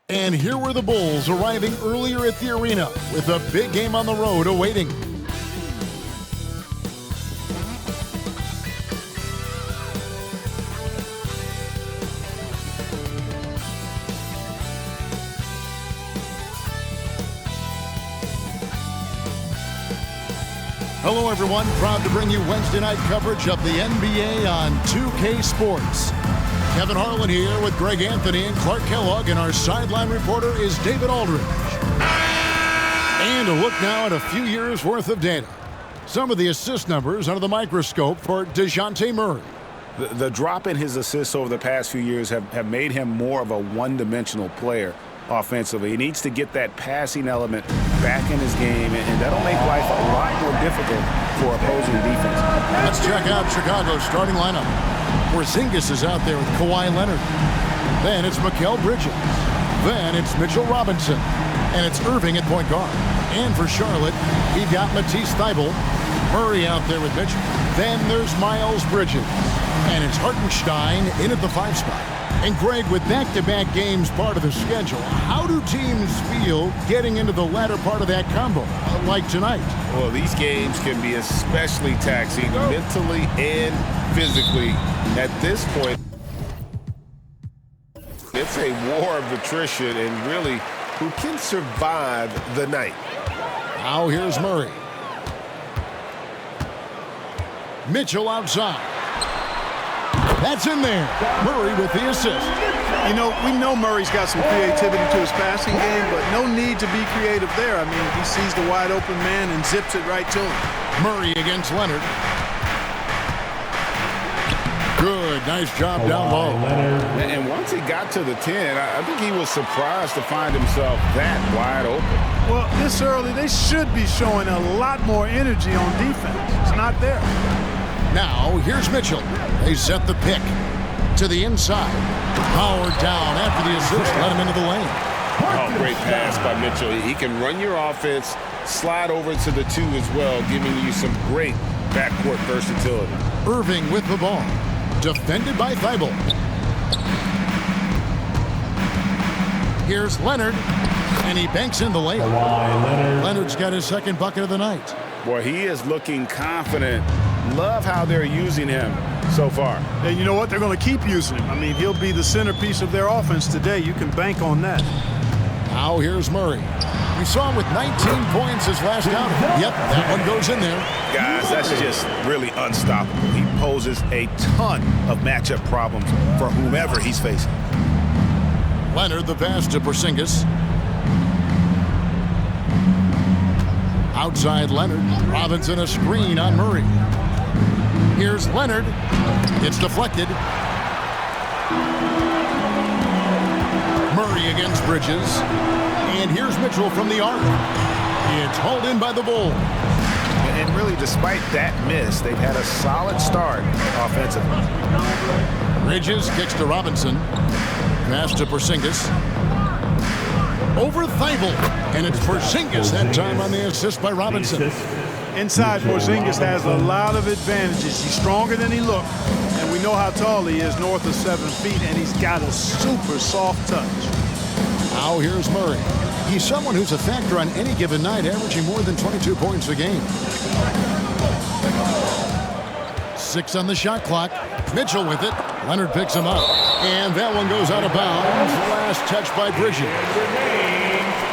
And here were the Bulls arriving earlier at the arena with a big game on the road awaiting. Hello everyone, proud to bring you Wednesday night coverage of the NBA on 2K Sports. Kevin Harlan here with Greg Anthony and Clark Kellogg, and our sideline reporter is David Aldridge. And a look now at a few years worth of data. Some of the assist numbers under the microscope for DeJounte Murray. The drop in his assists over the past few years have made him more of a one-dimensional player offensively. He needs to get that passing element back in his game, and that'll make life a lot more difficult for opposing defense. Let's check out Chicago's starting lineup. Porzingis is out there with Kawhi Leonard. Then it's Mikal Bridges. Then it's Mitchell Robinson. And it's Irving at point guard. And for Charlotte, he got Matisse Thybulle. Murray out there with Mitchell. Then there's Miles Bridges. And it's Hartenstein in at the 5 spot. And Greg, with back-to-back games part of the schedule, how do teams feel getting into the latter part of that combo, like tonight? Well, these games can be especially taxing mentally and physically. At this point, it's a war of attrition, and really, who can survive the night? Now here's Murray. Mitchell outside. That's in there. Murray with the assist. You know, we know Murray's got some creativity to his passing game, but no need to be creative there. I mean, he sees the wide open man and zips it right to him. Murray against Leonard. Good, nice job down low. And once he got to the 10, I think he was surprised to find himself that wide open. Well, this early, they should be showing a lot more energy on defense. It's not there. Now, here's Mitchell. They set the pick to the inside. Howard down after the assist, let him into the lane. Oh, great pass by Mitchell. He can run your offense, slide over to the 2 as well, giving you some great backcourt versatility. Irving with the ball. Defended by Thybulle. Here's Leonard, and he banks in the layup. Leonard's got his second bucket of the night. Boy, he is looking confident. Love how they're using him so far. And you know what? They're going to keep using him. I mean, he'll be the centerpiece of their offense today. You can bank on that. Now here's Murray. We saw him with 19 points his last outing. Yep, that one goes in there. Guys, that's just really unstoppable. He poses a ton of matchup problems for whomever he's facing. Leonard the pass to Porzingis. Outside Leonard. Robinson a screen on Murray. Here's Leonard. It's deflected. Murray against Bridges. And here's Mitchell from the arc. It's hauled in by the Bulls. And really, despite that miss, they've had a solid start offensively. Bridges kicks to Robinson. Pass to Porzingis. Over Thybulle. And it's Porzingis that time on the assist by Robinson. Inside, Porzingis has a lot of advantages. He's stronger than he looks. And we know how tall he is, north of 7 feet, and he's got a super soft touch. Now here's Murray. He's someone who's a factor on any given night, averaging more than 22 points a game. 6 on the shot clock. Mitchell with it. Leonard picks him up. And that one goes out of bounds. Last touch by Bridges.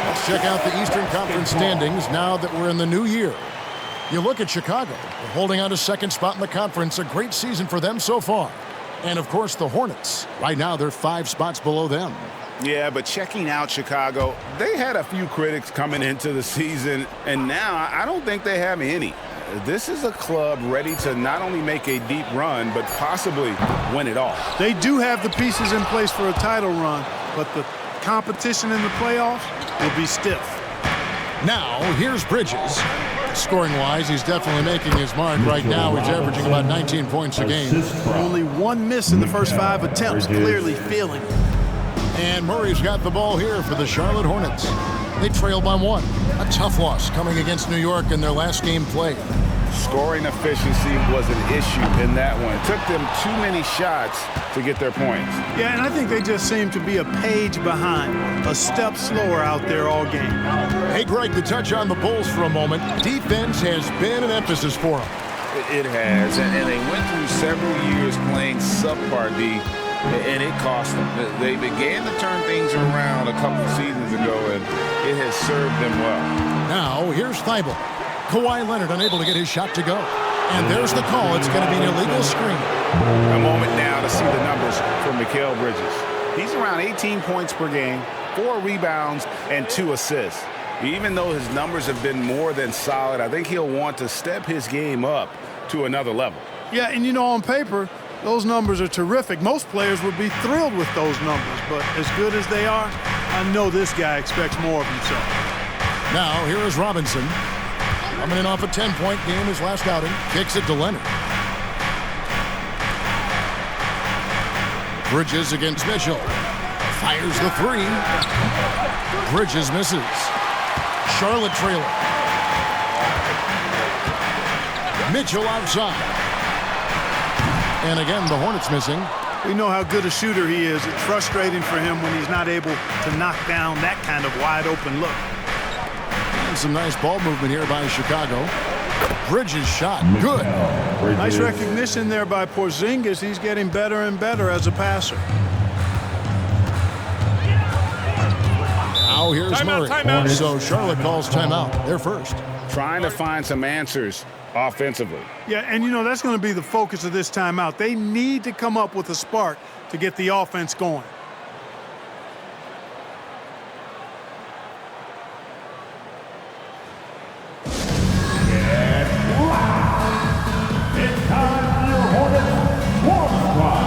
Let's check out the Eastern Conference standings now that we're in the new year. You look at Chicago. They're holding on to second spot in the conference. A great season for them so far. And, of course, the Hornets. Right now, they're 5 spots below them. Yeah, but checking out Chicago, they had a few critics coming into the season, and now I don't think they have any. This is a club ready to not only make a deep run, but possibly win it all. They do have the pieces in place for a title run, but the competition in the playoffs will be stiff. Now, here's Bridges. Scoring-wise, he's definitely making his mark right now. He's averaging about 19 points a game. Only 1 miss in the first 5 attempts, clearly feeling. And Murray's got the ball here for the Charlotte Hornets. They trail by 1. A tough loss coming against New York in their last game played. Scoring efficiency was an issue in that one. It took them too many shots to get their points. Yeah, and I think they just seem to be a page behind, a step slower out there all game. Hey, Greg, to touch on the Bulls for a moment, defense has been an emphasis for them. It has, and they went through several years playing subpar D, and it cost them. They began to turn things around a couple seasons ago, and it has served them well. Now, here's Thibault. Kawhi Leonard unable to get his shot to go. And there's the call. It's going to be an illegal screen. A moment now to see the numbers for Mikal Bridges. He's around 18 points per game, 4 rebounds, and 2 assists. Even though his numbers have been more than solid, I think he'll want to step his game up to another level. Yeah, and you know, on paper, those numbers are terrific. Most players would be thrilled with those numbers, but as good as they are, I know this guy expects more of himself. Now, here is Robinson. Coming in off a 10-point game his last outing. Kicks it to Leonard. Bridges against Mitchell. Fires the 3. Bridges misses. Charlotte trailer. Mitchell outside. And again, the Hornets missing. We know how good a shooter he is. It's frustrating for him when he's not able to knock down that kind of wide-open look. And some nice ball movement here by Chicago. Bridges shot. Good. Nice recognition there by Porzingis. He's getting better and better as a passer. Now here's Timeout, Murray. timeout. So Charlotte calls timeout. They're first. Trying to find some answers offensively. Yeah, and you know, that's going to be the focus of this timeout. They need to come up with a spark to get the offense going. It's time for your Hornets Warm Squad.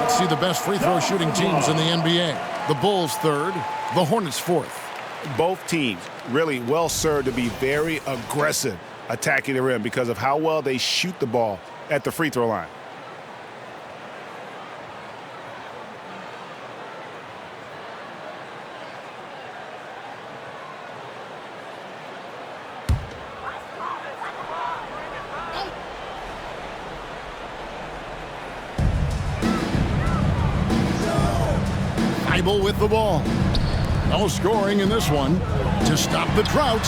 See the best free throw shooting teams in the NBA. The Bulls third, the Hornets fourth. Both teams really well served to be very aggressive attacking the rim because of how well they shoot the ball at the free throw line. With the ball. No scoring in this one. To stop the drought,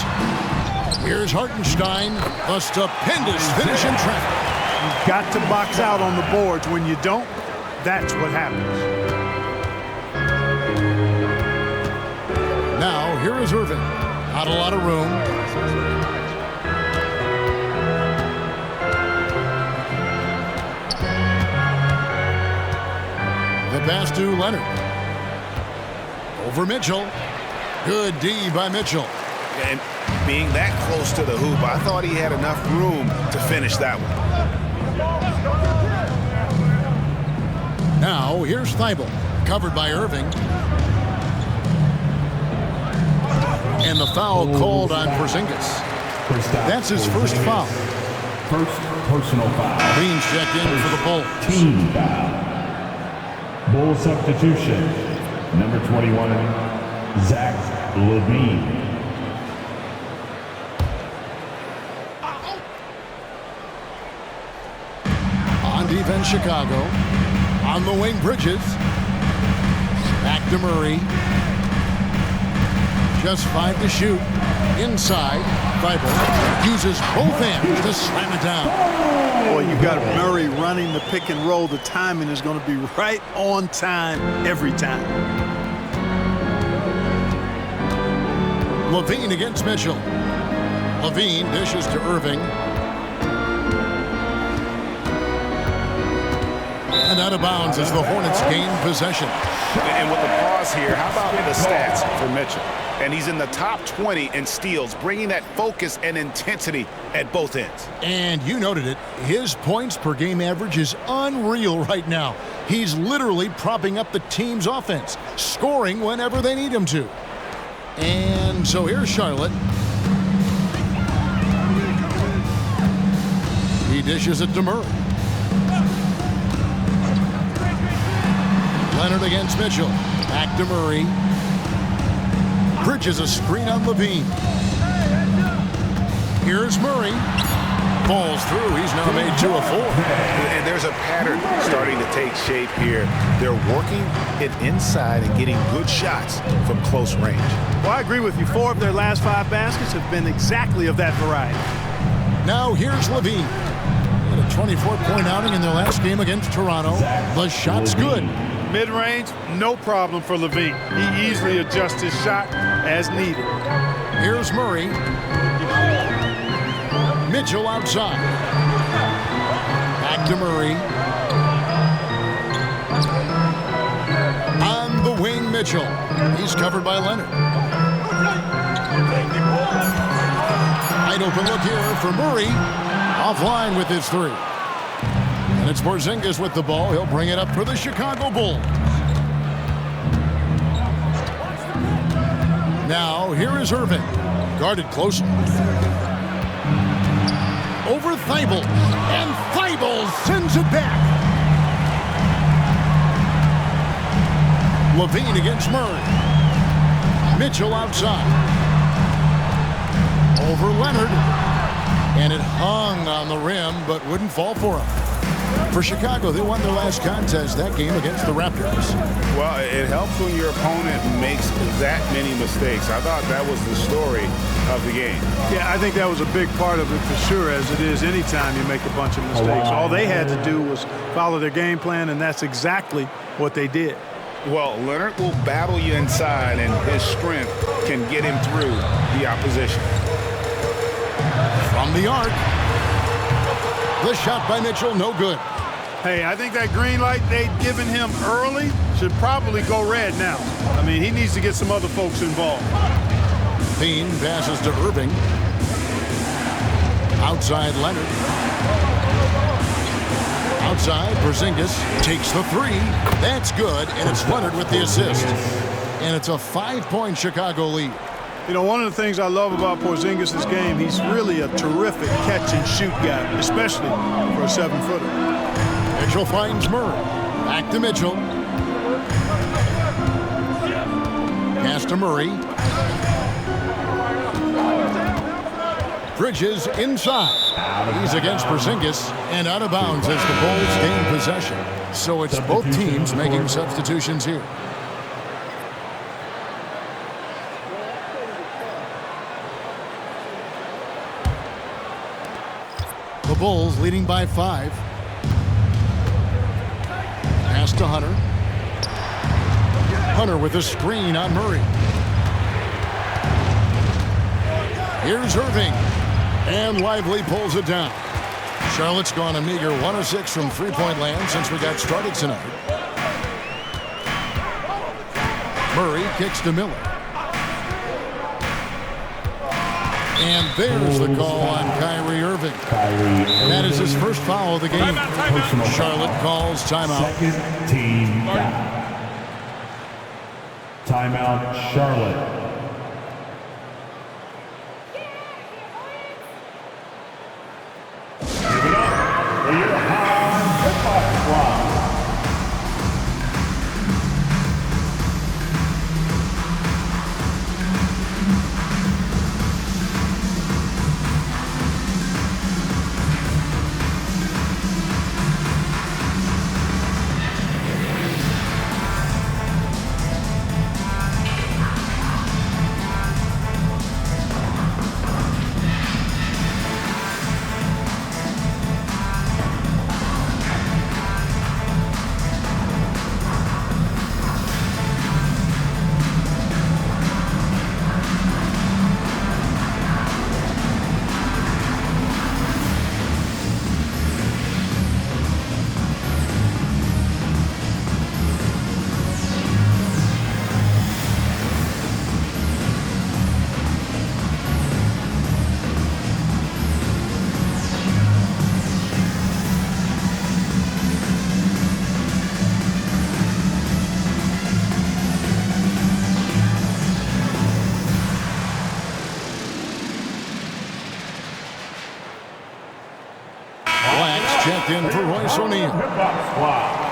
here's Hartenstein. A stupendous finish in traffic. You've got to box out on the boards. When you don't, that's what happens. Now, here is Irving. Not a lot of room. The pass to Leonard. Over Mitchell. Good D by Mitchell. And being that close to the hoop, I thought he had enough room to finish that one. Now, here's Thibault. Covered by Irving. And the foul called on Porzingis. That's his first foul. First personal foul. Clean check in for the Bulls. Team foul. Bull substitution. Number 21, Zach LaVine. defense, Chicago. On the wing, Bridges. Back to Murray. Just 5 to shoot. Inside, Thibault uses both hands to slam it down. Boy, you've got Murray running the pick and roll. The timing is going to be right on time every time. Levine against Mitchell. Levine dishes to Irving. And out of bounds as the Hornets gain possession. And with the pause here, how about the stats for Mitchell? And he's in the top 20 in steals, bringing that focus and intensity at both ends. And you noted it. His points per game average is unreal right now. He's literally propping up the team's offense, scoring whenever they need him to. And so here's Charlotte. He dishes it to Murray. Leonard against Mitchell. Back to Murray. Bridges a screen on Levine. Here's Murray. Falls through. He's now made 2 of 4. And there's a pattern starting to take shape here. They're working it inside and getting good shots from close range. Well, I agree with you. 4 of their last 5 baskets have been exactly of that variety. Now here's Levine. Had a 24-point outing in their last game against Toronto. The shot's good. Mid-range, no problem for Levine. He easily adjusts his shot as needed. Here's Murray. Mitchell outside. Back to Murray. On the wing, Mitchell. He's covered by Leonard. Wide open look here for Murray. Offline with his 3. And it's Porzingis with the ball. He'll bring it up for the Chicago Bulls. Now, here is Irving. Guarded closely. Over Thibault. And Thibault sends it back. Levine against Murray. Mitchell outside. Over Leonard. And it hung on the rim, but wouldn't fall for him. For Chicago, they won their last contest that game against the Raptors. Well, it helps when your opponent makes that many mistakes. I thought that was the story of the game. Yeah, I think that was a big part of it for sure, as it is anytime you make a bunch of mistakes. All they had to do was follow their game plan, and that's exactly what they did. Well, Leonard will battle you inside, and his strength can get him through the opposition. From the arc. The shot by Mitchell, no good. Hey, I think that green light they'd given him early should probably go red now. I mean, he needs to get some other folks involved. Bean passes to Irving. Outside Leonard. Outside, Porzingis takes the 3. That's good, and it's Leonard with the assist. And it's a 5-point Chicago lead. You know, one of the things I love about Porzingis' game, he's really a terrific catch-and-shoot guy, especially for a 7-footer. Mitchell finds Murray. Back to Mitchell. Pass to Murray. Bridges inside. He's against Porzingis and out of bounds as the Bulls gain possession. So it's both teams making substitutions here. The Bulls leading by 5. Pass to Hunter. Hunter with a screen on Murray. Here's Irving. And Lively pulls it down. Charlotte's gone a meager 1 of 6 from three-point land since we got started tonight. Murray kicks to Miller. And there's the call on Kyrie Irving. That is his first foul of the game. Charlotte calls timeout. Second team foul. Timeout, Charlotte. Give it up for your high hip-hop squad. in for Royce O'Neal. Hip-hop squad.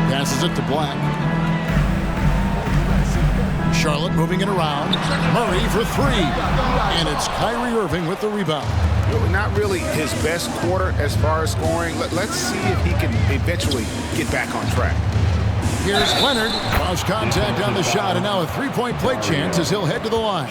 Passes it to Black. Charlotte moving it around. Murray for three. And it's Kyrie Irving with the rebound. Not really his best quarter as far as scoring. Let's see if he can eventually get back on track. Here's Leonard. Cross contact on the shot, and now a three-point play chance as he'll head to the line.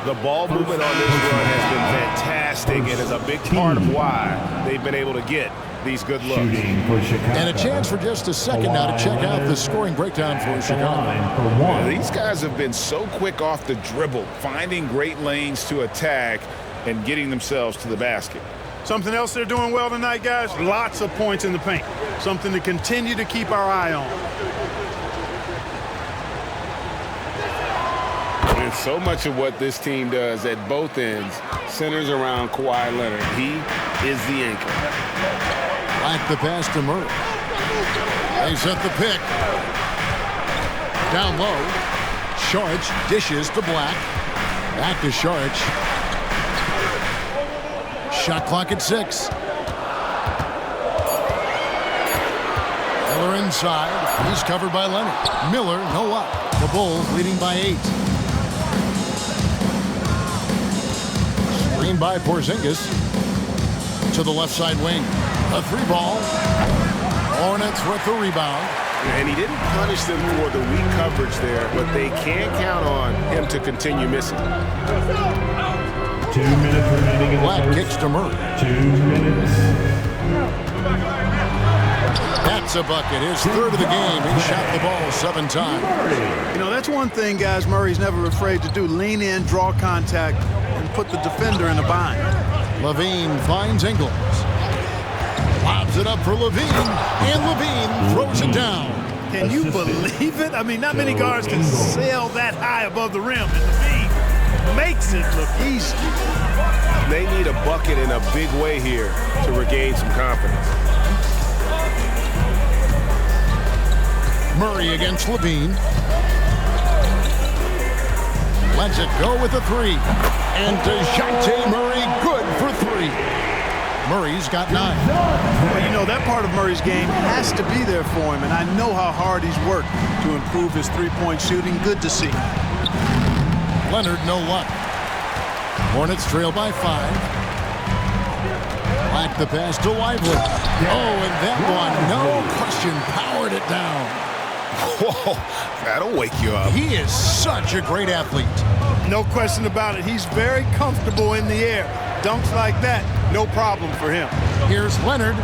The ball movement on this run has been fantastic and is a big part of why they've been able to get these good looks. And a chance for just a second now to check out the scoring breakdown for Chicago. Yeah, these guys have been so quick off the dribble, finding great lanes to attack and getting themselves to the basket. Something else they're doing well tonight, guys, lots of points in the paint. Something to continue to keep our eye on. And so much of what this team does at both ends centers around Kawhi Leonard. He is the anchor. Like the pass to Murray. They set the pick. Down low. Saric dishes to Black. Back to Saric. Shot clock at 6. Miller inside. He's covered by Leonard. Miller, no up. The Bulls leading by 8. Screen by Porzingis. To the left side wing. A three ball. Hornets with the rebound. And he didn't punish them for the weak coverage there, but they can count on him to continue missing. 2 minutes remaining in the Black first. kicks to Murray. 2 minutes. That's a bucket. His third of the game. He shot the ball 7 times. You know, that's one thing, guys, Murray's never afraid to do. Lean in, draw contact, and put the defender in a bind. Levine finds Ingles. Lobs it up for Levine, and Levine throws it down. Can you believe it? I mean, not many guards can sail that high above the rim, and Levine makes it look easy. They need a bucket in a big way here to regain some confidence. Murray against Levine. Lets it go with a three. And DeJounte Murray good for 3. Murray's got 9. Well, you know, that part of Murray's game has to be there for him, and I know how hard he's worked to improve his three-point shooting. Good to see. Leonard, no luck. Hornets trail by 5. Like the pass to Lively. Oh, and that one, no question, powered it down. Whoa, that'll wake you up. He is such a great athlete. No question about it. He's very comfortable in the air. Dunks like that, no problem for him. Here's Leonard.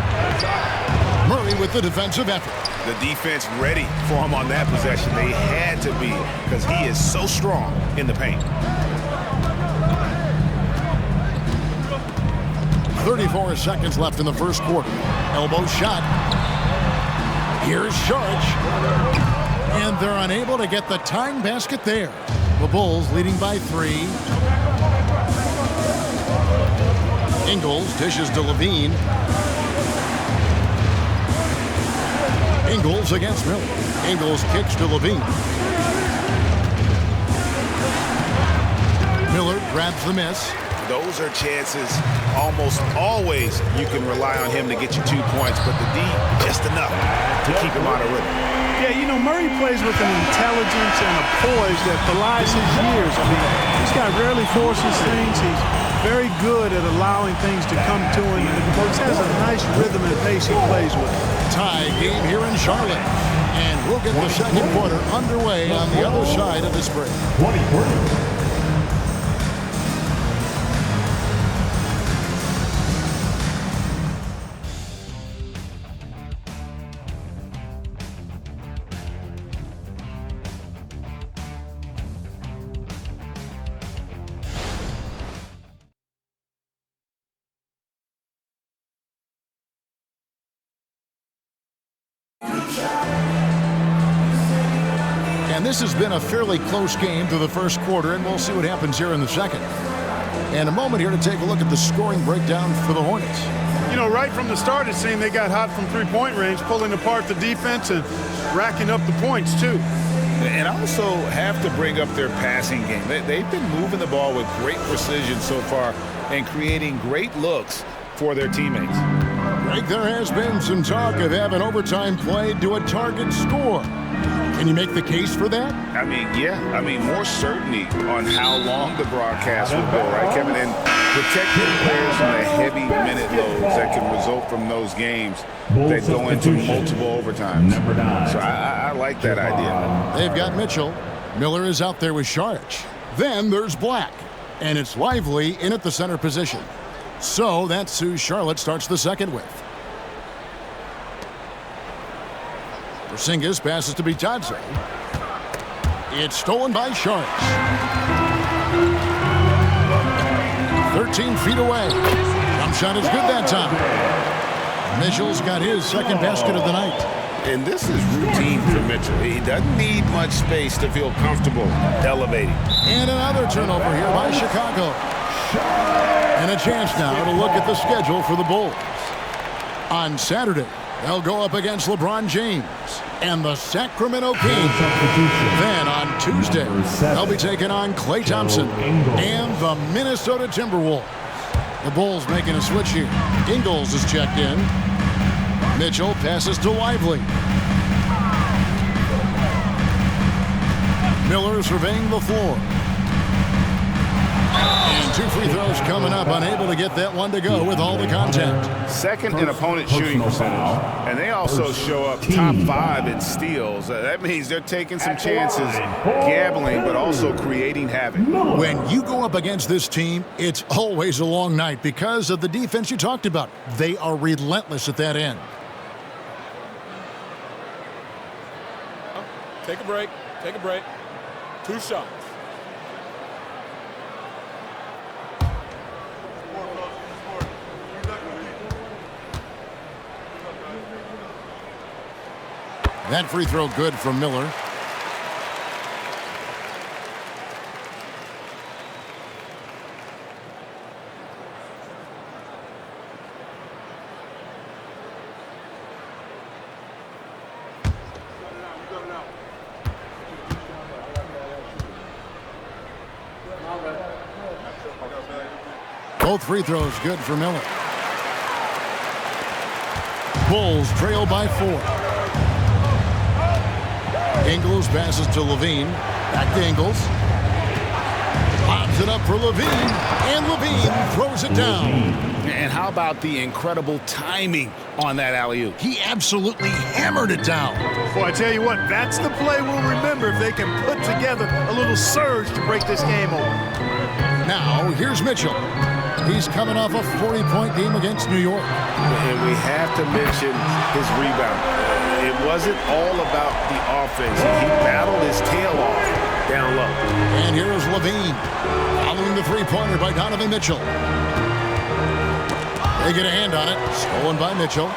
Murray with the defensive effort. The defense ready for him on that possession. They had to be because he is so strong in the paint. 34 seconds left in the first quarter. Elbow shot. Here's Saric. And they're unable to get the tying basket there. The Bulls leading by 3. Ingles dishes to Levine. Ingles against Miller. Ingles kicks to Levine. Miller grabs the miss. Those are chances almost always you can rely on him to get you 2 points, but the D just enough to keep him out of rhythm. Yeah, you know, Murray plays with an intelligence and a poise that belies his years. I mean, this guy rarely forces things. He's very good at allowing things to come to him, and he has a nice rhythm and pace he plays with. Tie game here in Charlotte. And we'll get the second quarter underway on the other side of this break. 20. And this has been a fairly close game through the first quarter, and we'll see what happens here in the second. And a moment here to take a look at the scoring breakdown for the Hornets. You know, right from the start, it seemed they got hot from three-point range, pulling apart the defense and racking up the points, too. And I also have to bring up their passing game. They've been moving the ball with great precision so far and creating great looks for their teammates. Greg, there has been some talk of having overtime played to a target score. Can you make the case for that? I mean, yeah. I mean, more certainty on how long the broadcast will go, right, Kevin? And protecting players from the heavy minute loads that can result from those games that go into multiple overtimes. So I like that idea. They've got Mitchell. Miller is out there with Sharch. Then there's Black. And it's Lively in at the center position. So that's who Charlotte starts the second with. Porzingis passes to Bitadze. It's stolen by Sharks. 13 feet away. Jump shot is good that time. Mitchell's got his second basket of the night. And this is routine for Mitchell. He doesn't need much space to feel comfortable elevating. And another turnover here by Chicago. And a chance now to look at the schedule for the Bulls. On Saturday, they'll go up against LeBron James and the Sacramento Kings. Then on Tuesday, they'll be taking on Klay Thompson and the Minnesota Timberwolves. The Bulls making a switch here. Ingles is checked in. Mitchell passes to Lively. Miller surveying the floor. And two free throws coming up, unable to get that one to go with all the contact. Second in opponent shooting percentage, and they also show up top 5 in steals. That means they're taking some chances, gambling, but also creating havoc. When you go up against this team, it's always a long night because of the defense you talked about. They are relentless at that end. Take a break. Take a break. 2 shots. That free throw good from Miller. Both free throws good for Miller. Bulls trail by 4. Ingles passes to Levine. Back to Ingles. Lobs it up for Levine. And Levine throws it down. And how about the incredible timing on that alley-oop? He absolutely hammered it down. Boy, I tell you what, that's the play we'll remember if they can put together a little surge to break this game over. Now, here's Mitchell. He's coming off a 40-point game against New York. And we have to mention his rebound. It wasn't all about the offense. He battled his tail off down low. And here's Levine. Following the three-pointer by Donovan Mitchell. They get a hand on it. Stolen by Mitchell.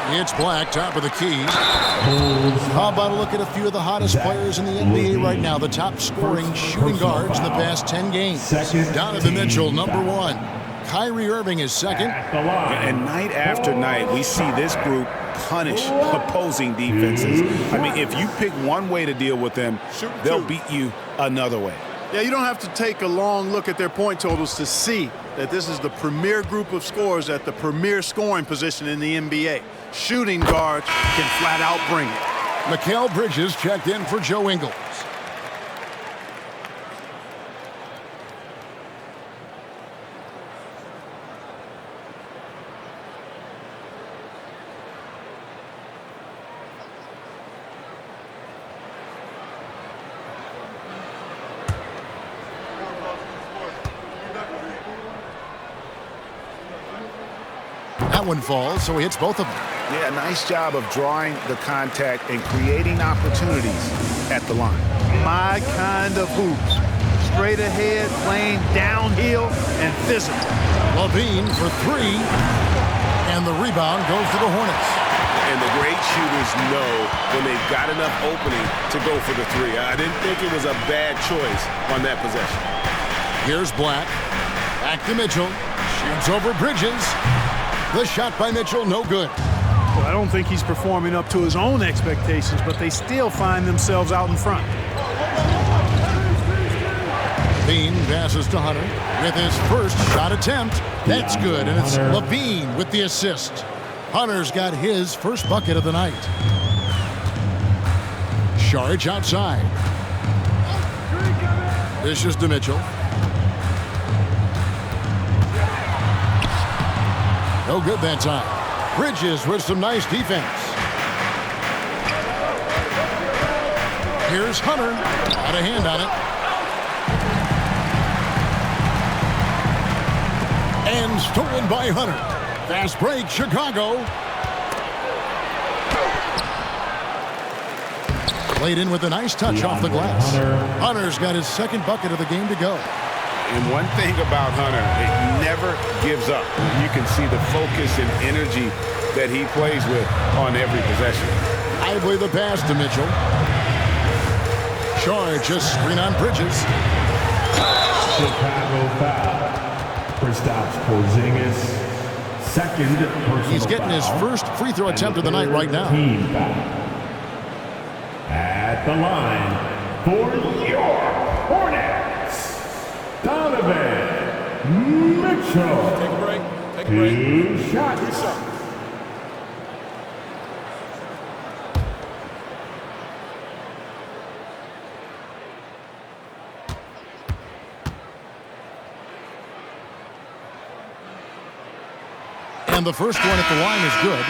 It's Black, top of the key. How about a look at a few of the hottest players in the NBA right now, the top scoring shooting guards in the past 10 games. Donovan Mitchell, number 1. Kyrie Irving is second. And night after night, we see this group punish opposing defenses. I mean, if you pick one way to deal with them, they'll beat you another way. Yeah, you don't have to take a long look at their point totals to see that this is the premier group of scorers at the premier scoring position in the NBA. Shooting guards can flat out bring it. Mikal Bridges checked in for Joe Ingles. That one falls, so he hits both of them. Yeah, nice job of drawing the contact and creating opportunities at the line. My kind of hoops. Straight ahead, playing downhill, and physical. Levine for 3, and the rebound goes to the Hornets. And And the great shooters know when they've got enough opening to go for the three. I didn't think it was a bad choice on that possession. Here's Black. Back to Mitchell. Shoots over Bridges. The shot by Mitchell, no good. Well, I don't think he's performing up to his own expectations, but they still find themselves out in front. Levine passes to Hunter with his first shot attempt. That's good, and it's Levine with the assist. Hunter's got his first bucket of the night. Saric outside. Dishes to Mitchell. No good that time. Bridges with some nice defense. Here's Hunter. Got a hand on it. And stolen by Hunter. Fast break, Chicago. Played in with a nice touch off the glass. Hunter's got his second bucket of the game to go. And one thing about Hunter, it never gives up. You can see the focus and energy that he plays with on every possession. Lively the pass to Mitchell. Shard just screen on Bridges. Chicago foul. Kristaps Porzingis, second personal He's getting his first free throw attempt of the night right now. Team foul. At the line for your Hornets, Donovan Mitchell. Take a break. Take a break. Two shots. Two shots. And the first one at the line is good.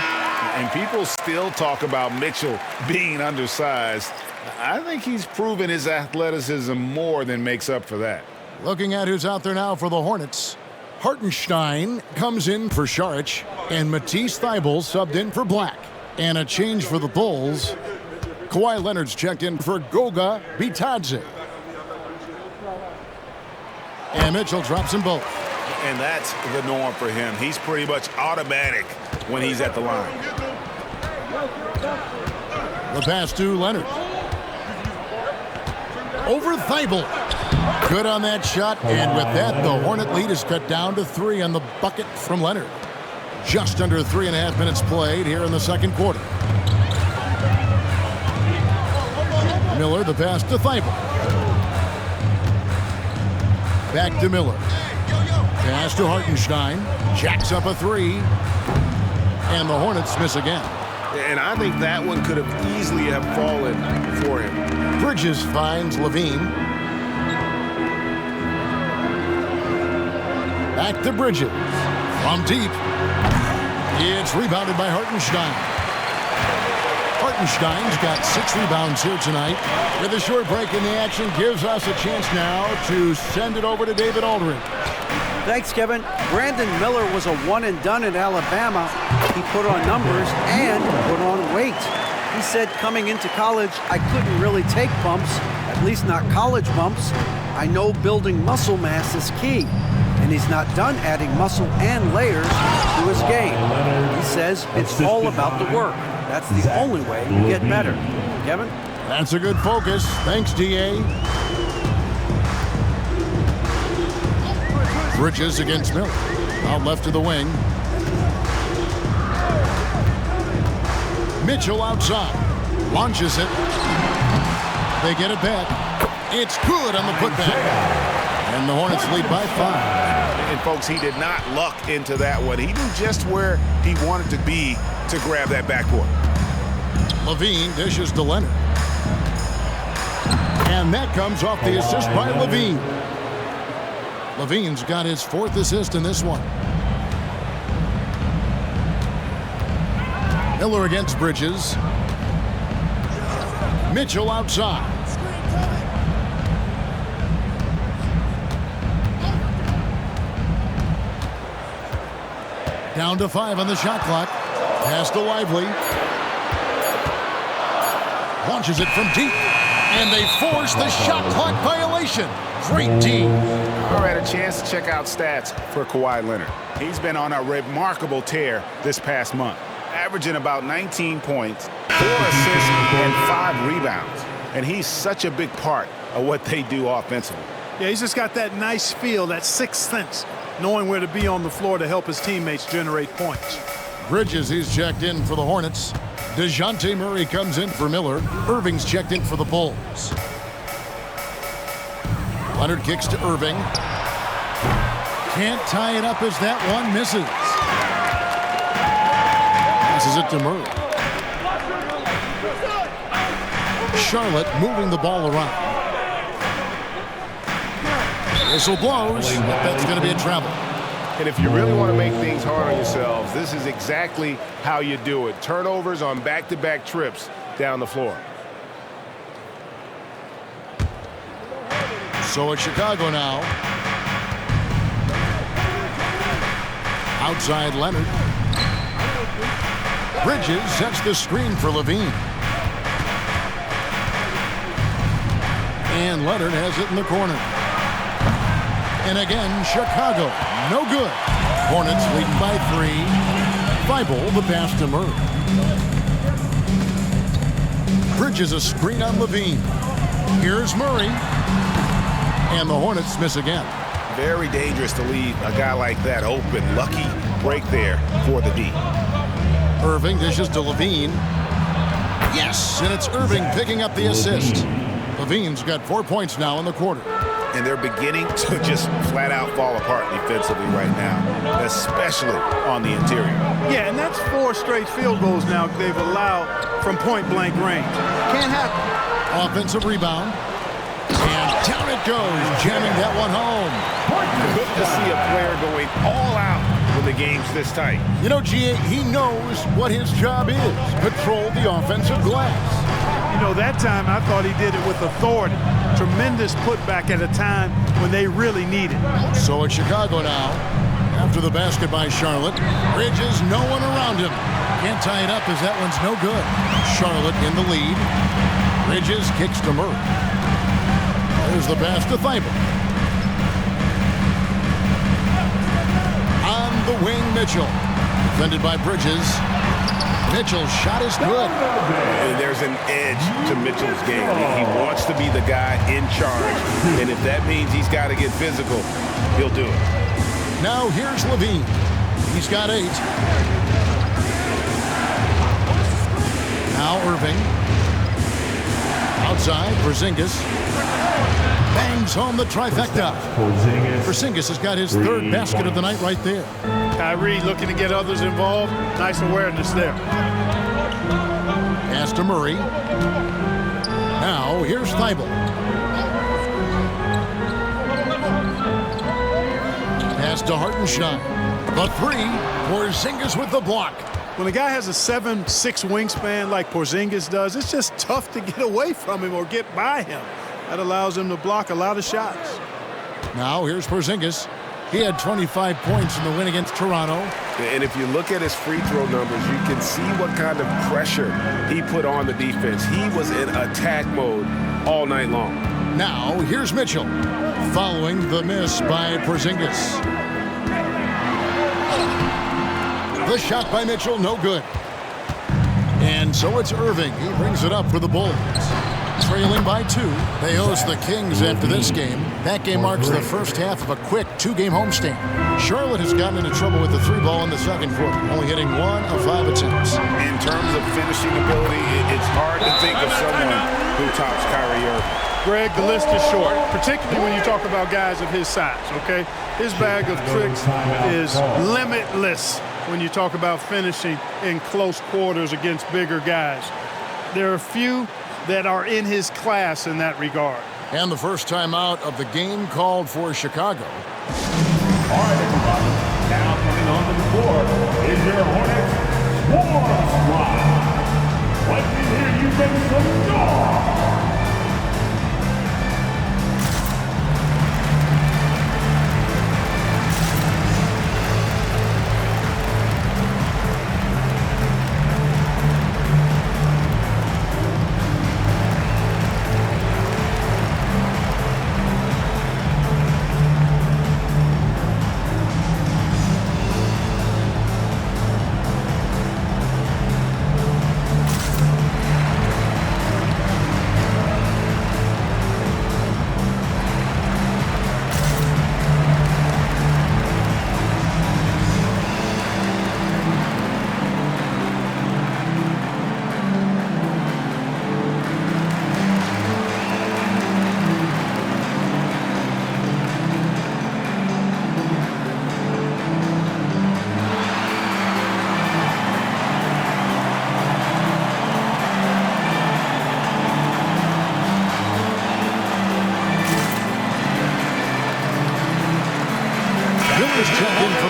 And people still talk about Mitchell being undersized. I think he's proven his athleticism more than makes up for that. Looking at who's out there now for the Hornets. Hartenstein comes in for Saric, and Matisse Thybulle subbed in for Black. And a change for the Bulls. Kawhi Leonard's checked in for Goga Bitadze. And Mitchell drops them both. And that's the norm for him. He's pretty much automatic when he's at the line. The pass to Leonard. Over Thybulle. Good on that shot, and with that, the Hornet lead is cut down to 3 on the bucket from Leonard. Just under 3.5 minutes played here in the second quarter. Miller, the pass to Thybulle. Back to Miller. Pass to Hartenstein. Jacks up a 3. And the Hornets miss again. And I think that one could have easily have fallen for him. Bridges finds Levine. Back to Bridges. From deep. It's rebounded by Hartenstein. Hartenstein's got 6 rebounds here tonight. With a short break in the action, gives us a chance now to send it over to David Aldridge. Thanks, Kevin. Brandon Miller was a one-and-done at Alabama. He put on numbers and put on weight. He said coming into college, I couldn't really take bumps, at least not college bumps. I know building muscle mass is key, and he's not done adding muscle and layers to his game. He says it's all about the work. That's the only way to get better. Kevin? That's a good focus. Thanks, D.A. Bridges against Miller. Out left to the wing. Mitchell outside. Launches it. They get it back. It's good on the putback. And the Hornets lead by 5. And, folks, he did not luck into that one. He knew just where he wanted to be to grab that backboard. Levine dishes to Leonard. And that comes off the assist by Levine. Levine's got his 4th assist in this one. Miller against Bridges. Mitchell outside. Down to 5 on the shot clock. Pass to Lively. Launches it from deep. And they force the shot clock violation. Great team. I had a chance to check out stats for Kawhi Leonard. He's been on a remarkable tear this past month. averaging about 19 points, 4 assists, and 5 rebounds. And he's such a big part of what they do offensively. Yeah, he's just got that nice feel, that sixth sense, knowing where to be on the floor to help his teammates generate points. Bridges, he's checked in for the Hornets. DeJounte Murray comes in for Miller. Irving's checked in for the Bulls. Leonard kicks to Irving. Can't tie it up as that one misses. Passes it to Murray. Charlotte moving the ball around. Whistle blows, but that's going to be a travel. And if you really want to make things hard on yourselves, this is exactly how you do it. Turnovers on back-to-back trips down the floor. So it's Chicago now. Outside Leonard. Bridges sets the screen for Levine. And Leonard has it in the corner. And again, Chicago, no good. Hornets leading by 3. Thibault the pass to Murray. Bridges a screen on Levine. Here's Murray. And the Hornets miss again. Very dangerous to leave a guy like that open. Lucky break there for the D. Irving dishes to Levine. Yes, and it's Irving picking up the assist. Levine's got 4 points now in the quarter. And they're beginning to just flat out fall apart defensively right now, especially on the interior. Yeah, and that's 4 straight field goals now they've allowed from point-blank range. Can't happen. Offensive rebound. And down it goes, jamming that one home. Good to see a player going all out when the game's this tight. You know, G.A., he knows what his job is. Patrol the offensive glass. You know, that time I thought he did it with authority. Tremendous putback at a time when they really need it. So it's Chicago now. After the basket by Charlotte. Bridges, no one around him. Can't tie it up as that one's no good. Charlotte in the lead. Bridges kicks to Murray. There's the pass to Thibault. On the wing, Mitchell. Defended by Bridges. Mitchell's shot is good. And there's an edge to Mitchell's game. He wants to be the guy in charge. And if that means he's got to get physical, he'll do it. Now here's Levine. He's got 8. Now Irving. Outside, Porzingis. Bangs home the trifecta. Porzingis has got his 3rd basket of the night right there. Kyrie looking to get others involved. Nice awareness there. Pass to Murray. Now here's Thibault. Pass to Hartenstein. The 3. Porzingis with the block. When a guy has a 7'6" wingspan like Porzingis does, it's just tough to get away from him or get by him. That allows him to block a lot of shots. Now here's Porzingis. He had 25 points in the win against Toronto. And if you look at his free throw numbers, you can see what kind of pressure he put on the defense. He was in attack mode all night long. Now here's Mitchell, following the miss by Porzingis. The shot by Mitchell, no good. And so it's Irving. He brings it up for the Bulls. Trailing by 2. They host the Kings after this game. That game marks the first half of a quick 2-game homestand. Charlotte has gotten into trouble with the 3-ball in the second quarter, only hitting 1 of 5 attempts. In terms of finishing ability, it's hard to think of someone who tops Kyrie Irving. Greg, the list is short, particularly when you talk about guys of his size, okay? His bag of tricks is limitless when you talk about finishing in close quarters against bigger guys. There are few that are in his class in that regard. And the first timeout of the game called for Chicago. All right, everybody. Now coming on the court is your Hornets Swarm Squad. Let me hear you make some noise.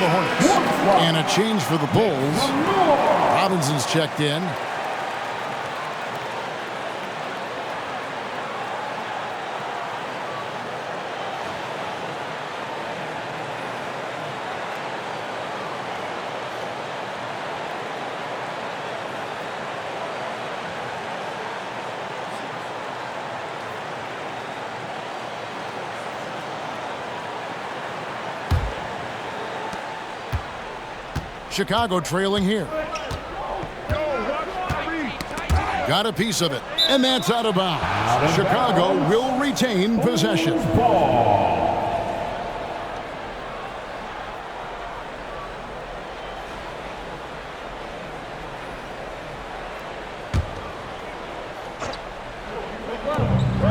the Hornets. And a change for the Bulls. Robinson's checked in. Chicago trailing here. Got a piece of it, and that's out of bounds. Chicago will retain possession.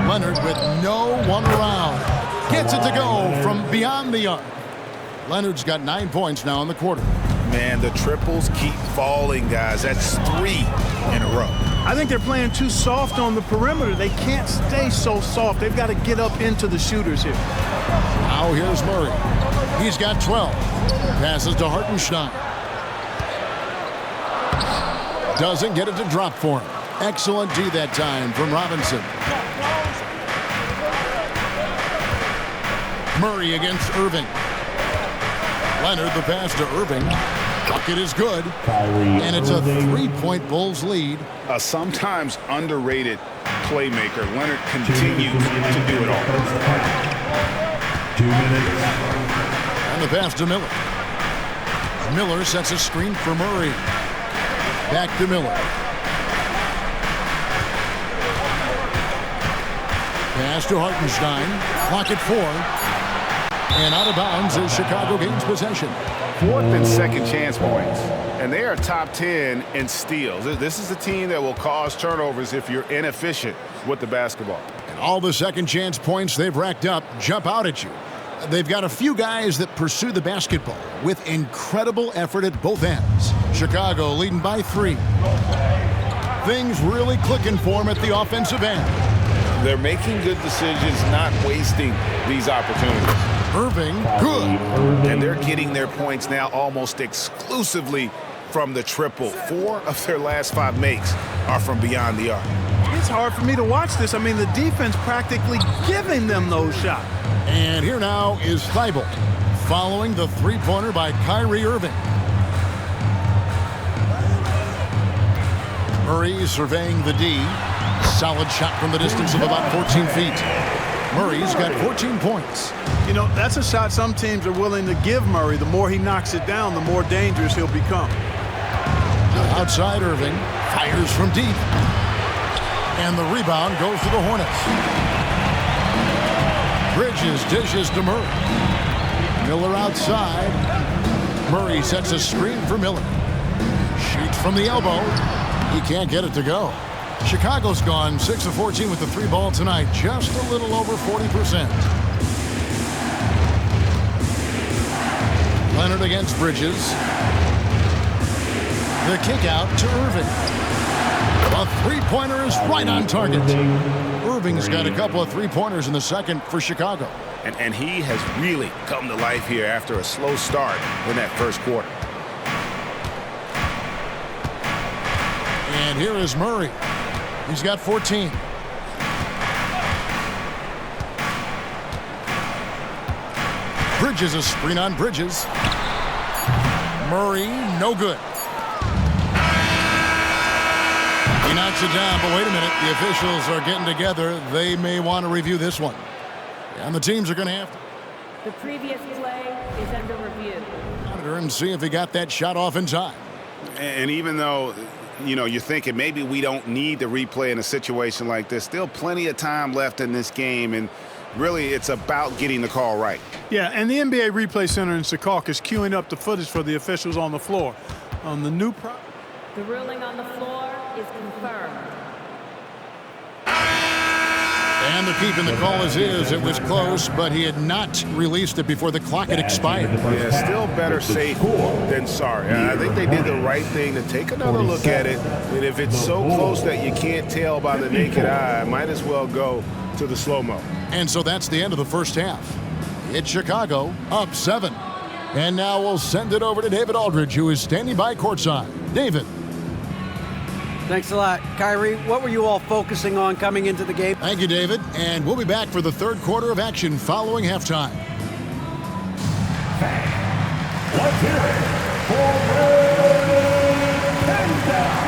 Leonard with no one around. Gets it to go from beyond the arc. Leonard's got 9 points now in the quarter. Man, the triples keep falling, guys. That's 3 in a row. I think they're playing too soft on the perimeter. They can't stay so soft. They've got to get up into the shooters here. Now here's Murray. He's got 12. Passes to Hartenstein. Doesn't get it to drop for him. Excellent D that time from Robinson. Murray against Irving. Leonard, the pass to Irving. Bucket is good. And it's a 3-point Bulls lead. A sometimes underrated playmaker. Leonard continues to do it all. 2 minutes. And the pass to Miller. Miller sets a screen for Murray. Back to Miller. Pass to Hartenstein. Clock at 4. And out of bounds as Chicago gains possession. 4th and 2nd chance points. And they are top 10 in steals. This is a team that will cause turnovers if you're inefficient with the basketball. And all the second chance points they've racked up jump out at you. They've got a few guys that pursue the basketball with incredible effort at both ends. Chicago leading by 3. Things really clicking for them at the offensive end. They're making good decisions, not wasting these opportunities. Irving, good. And they're getting their points now almost exclusively from the triple. 4 of their last 5 makes are from beyond the arc. It's hard for me to watch this. I mean, the defense practically giving them those shots. And here now is Thibault, following the three-pointer by Kyrie Irving. Murray surveying the D. Solid shot from the distance of about 14 feet. Murray's got 14 points. You know, that's a shot some teams are willing to give Murray. The more he knocks it down, the more dangerous he'll become. Outside Irving, fires from deep. And the rebound goes to the Hornets. Bridges dishes to Murray. Miller outside. Murray sets a screen for Miller. Shoots from the elbow. He can't get it to go. Chicago's gone 6 of 14 with the 3 ball tonight. Just a little over 40%. Leonard against Bridges. The kick out to Irving. A three-pointer is right on target. Irving's got a couple of three-pointers in the second for Chicago. And he has really come to life here after a slow start in that first quarter. And here is Murray. He's got 14. Bridges, a screen on Bridges. Murray, no good. He knocks it down, but wait a minute. The officials are getting together. They may want to review this one. And the teams are going to have to. The previous play is under review. Monitor and see if he got that shot off in time. And even though, you know, you're thinking maybe we don't need to replay in a situation like this, still plenty of time left in this game, and really it's about getting the call right. Yeah, and the NBA Replay Center in Secaucus is queuing up the footage for the officials on the floor. On the new the ruling on the floor is confirmed. And the peep in the call is his. It was close, but he had not released it before the clock had expired. Yeah, still better safe than sorry. I think they did the right thing to take another look at it. And if it's so close that you can't tell by the naked eye, might as well go to the slow-mo. And so that's the end of the first half. It's Chicago up 7. And now we'll send it over to David Aldridge, who is standing by courtside. David. Thanks a lot. Kyrie, what were you all focusing on coming into the game? Thank you, David. And we'll be back for the third quarter of action following halftime. Let's hear it for Red Panda.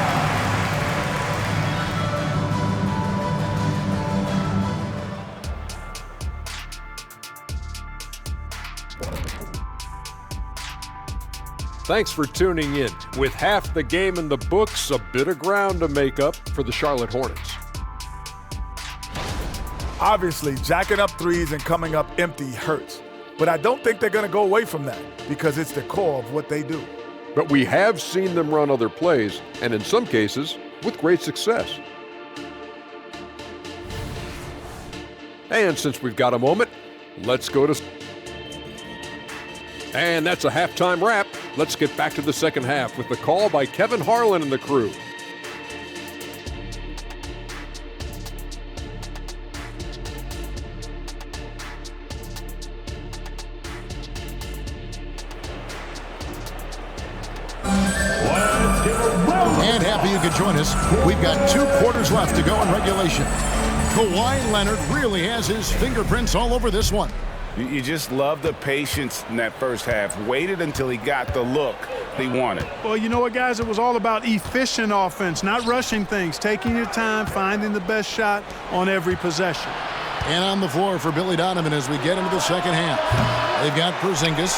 Thanks for tuning in. With half the game in the books, a bit of ground to make up for the Charlotte Hornets. Obviously, jacking up threes and coming up empty hurts. But I don't think they're going to go away from that because it's the core of what they do. But we have seen them run other plays, and in some cases, with great success. And since we've got a moment, let's go to... And that's a halftime wrap. Let's get back to the second half with the call by Kevin Harlan and the crew. And happy you could join us. We've got 2 quarters left to go in regulation. Kawhi Leonard really has his fingerprints all over this one. You just love the patience in that first half. Waited until he got the look he wanted. Well, you know what, guys? It was all about efficient offense, not rushing things, taking your time, finding the best shot on every possession. And on the floor for Billy Donovan as we get into the second half. They've got Porzingis.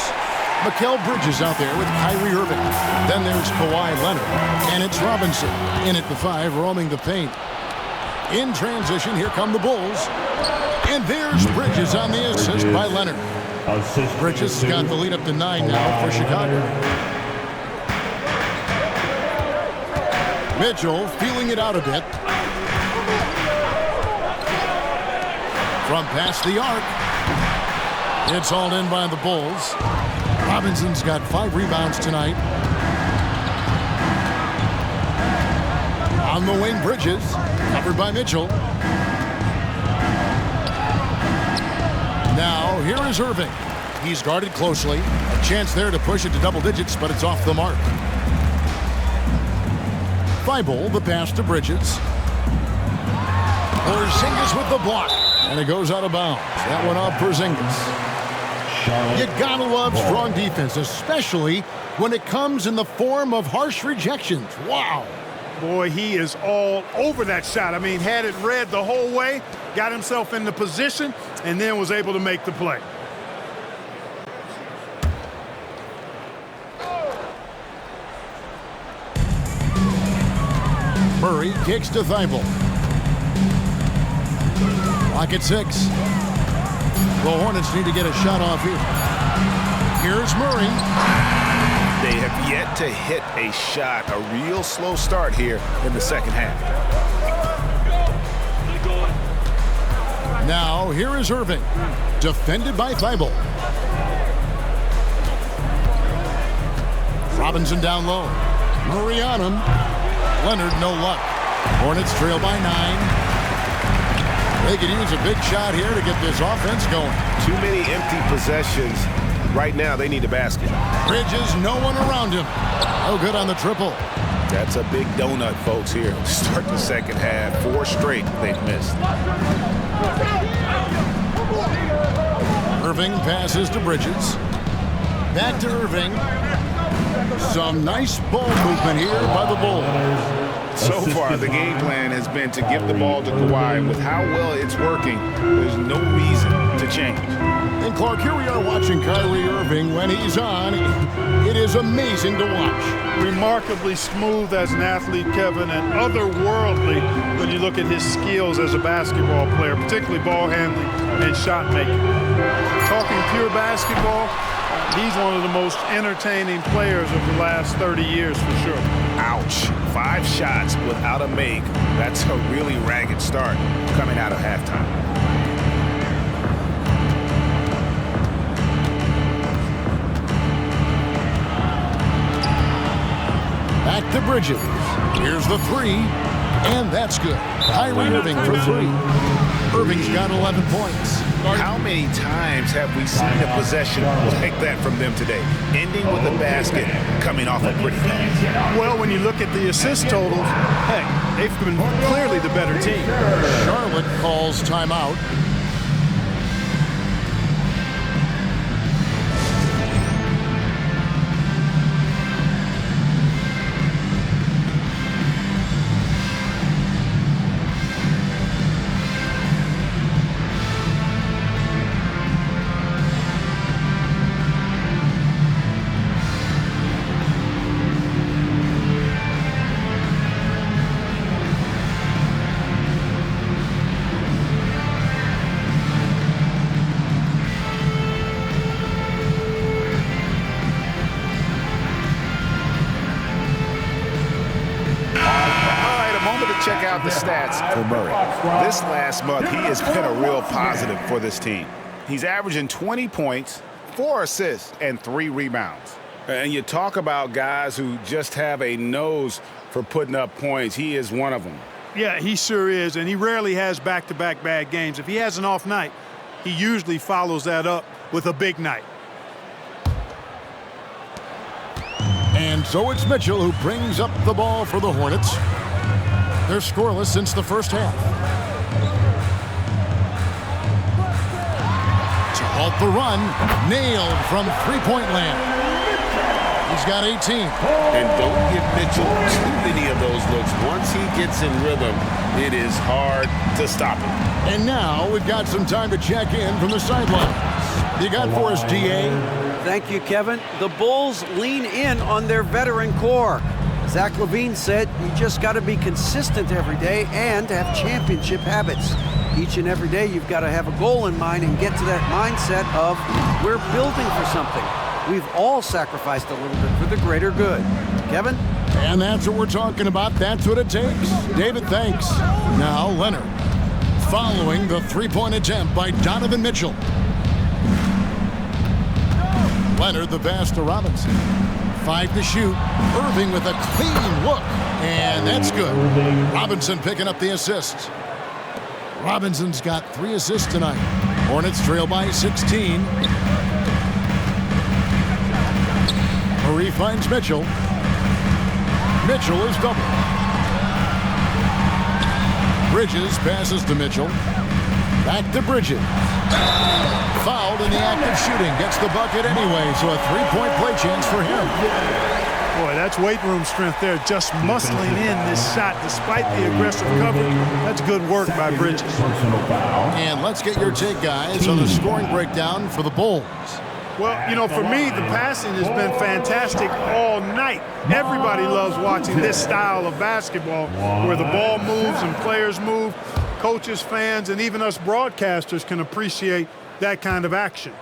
Mikal Bridges out there with Kyrie Irving. Then there's Kawhi Leonard. And it's Robinson in at the 5, roaming the paint. In transition, here come the Bulls. And there's Bridges on the assist by Leonard. Bridges got the lead up to 9 now for Chicago. Mitchell feeling it out a bit. From past the arc. It's hauled in by the Bulls. Robinson's got 5 rebounds tonight. On the wing, Bridges, covered by Mitchell. Now, here is Irving. He's guarded closely. A chance there to push it to double digits, but it's off the mark. Thibault, the pass to Bridges. Porzingis with the block. And it goes out of bounds. That one off Porzingis. You gotta love strong defense, especially when it comes in the form of harsh rejections. Wow. Boy, he is all over that shot. I mean, had it read the whole way, got himself in the position, and then was able to make the play. Murray kicks to Thibault. Clock at 6. The Hornets need to get a shot off here. Here's Murray. They have yet to hit a shot. A real slow start here in the second half. Now, here is Irving. Defended by Thibault. Robinson down low. Murray on him. Leonard, no luck. Hornets trail by 9. They could use a big shot here to get this offense going. Too many empty possessions. Right now, they need a basket. Bridges, no one around him. No good on the triple. That's a big donut, folks, here. Start the second half. 4 straight they've missed. Irving passes to Bridges. Back to Irving. Some nice ball movement here by the Bulls. So far, the game plan has been to give the ball to Kawhi. With how well it's working, there's no reason to change. And Clark, here we are watching Kyrie Irving when he's on. It is amazing to watch. Remarkably smooth as an athlete, Kevin, and otherworldly when you look at his skills as a basketball player, particularly ball handling and shot making. Talking pure basketball, he's one of the most entertaining players of the last 30 years for sure. Ouch. 5 shots without a make. That's a really ragged start coming out of halftime. Back to Bridges. Here's the 3, and that's good. Kyrie Irving for 3. Irving's got 11 points. How many times have we seen a possession like that from them today, ending with a basket coming off a pretty pass? Well, when you look at the assist totals, heck, they've been clearly the better team. Charlotte calls timeout. Check out the stats for Murray. This last month, he has been a real positive for this team. He's averaging 20 points, 4 assists, and 3 rebounds. And you talk about guys who just have a nose for putting up points. He is one of them. Yeah, he sure is, and he rarely has back-to-back bad games. If he has an off night, he usually follows that up with a big night. And so it's Mitchell who brings up the ball for the Hornets. They're scoreless since the first half. To halt the run, nailed from three-point land. He's got 18. And don't give Mitchell too many of those looks. Once he gets in rhythm, it is hard to stop him. And now we've got some time to check in from the sidelines. You got for us, DA? Thank you, Kevin. The Bulls lean in on their veteran core. Zach LaVine said you just got to be consistent every day and have championship habits. Each and every day you've got to have a goal in mind and get to that mindset of we're building for something. We've all sacrificed a little bit for the greater good. Kevin? And that's what we're talking about. That's what it takes. David, thanks. Now Leonard. Following the three-point attempt by Donovan Mitchell. Leonard the pass to Robinson. 5 to shoot. Irving with a clean look. And that's good. Robinson picking up the assists. Robinson's got 3 assists tonight. Hornets trail by 16. Murray finds Mitchell. Mitchell is doubled. Bridges passes to Mitchell. Back to Bridges. Fouled in the act of shooting. Gets the bucket anyway, so a 3-point play chance for him. Boy, that's weight room strength there, just muscling in this shot despite the aggressive coverage. That's good work by Bridges. And let's get your take, guys, on the scoring breakdown for the Bulls. Well, you know, for me, the passing has been fantastic all night. Everybody loves watching this style of basketball where the ball moves and players move. Coaches, fans, and even us broadcasters can appreciate that kind of action.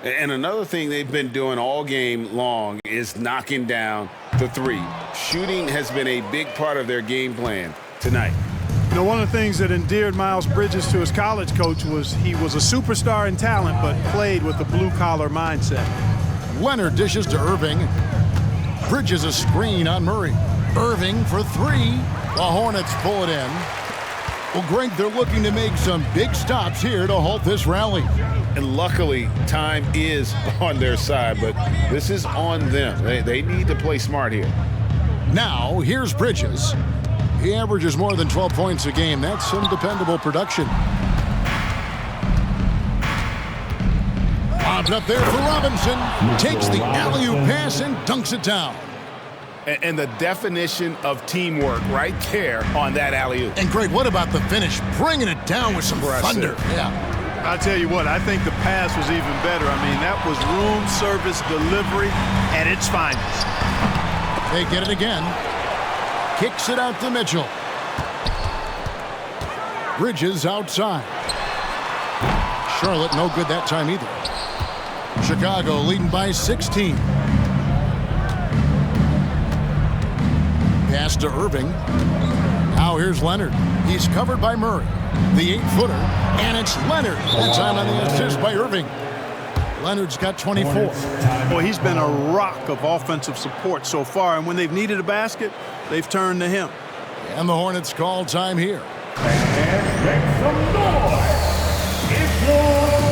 And another thing they've been doing all game long is knocking down the three. Shooting has been a big part of their game plan tonight. You know, one of the things that endeared Miles Bridges to his college coach was he was a superstar in talent but played with a blue-collar mindset. Leonard dishes to Irving. Bridges a screen on Murray. Irving for 3. The Hornets pull it in. Well, Greg, they're looking to make some big stops here to halt this rally. And luckily, time is on their side, but this is on them. They need to play smart here. Now, here's Bridges. He averages more than 12 points a game. That's some dependable production. Lobbed up there for Robinson. Takes the alley-oop pass and dunks it down. And the definition of teamwork right there on that alley-oop. And Greg, what about the finish? Bringing it down with some thunder. Yeah. I'll tell you what, I think the pass was even better. I mean, that was room service delivery at its finest. They get it again. Kicks it out to Mitchell. Bridges outside. Charlotte no good that time either. Chicago leading by 16. Pass to Irving. Now here's Leonard. He's covered by Murray. The 8-footer. And it's Leonard. That time on the assist by Irving. Leonard's got 24. Well, he's been a rock of offensive support so far, and when they've needed a basket, they've turned to him. And the Hornets call time here. And make some noise. It's your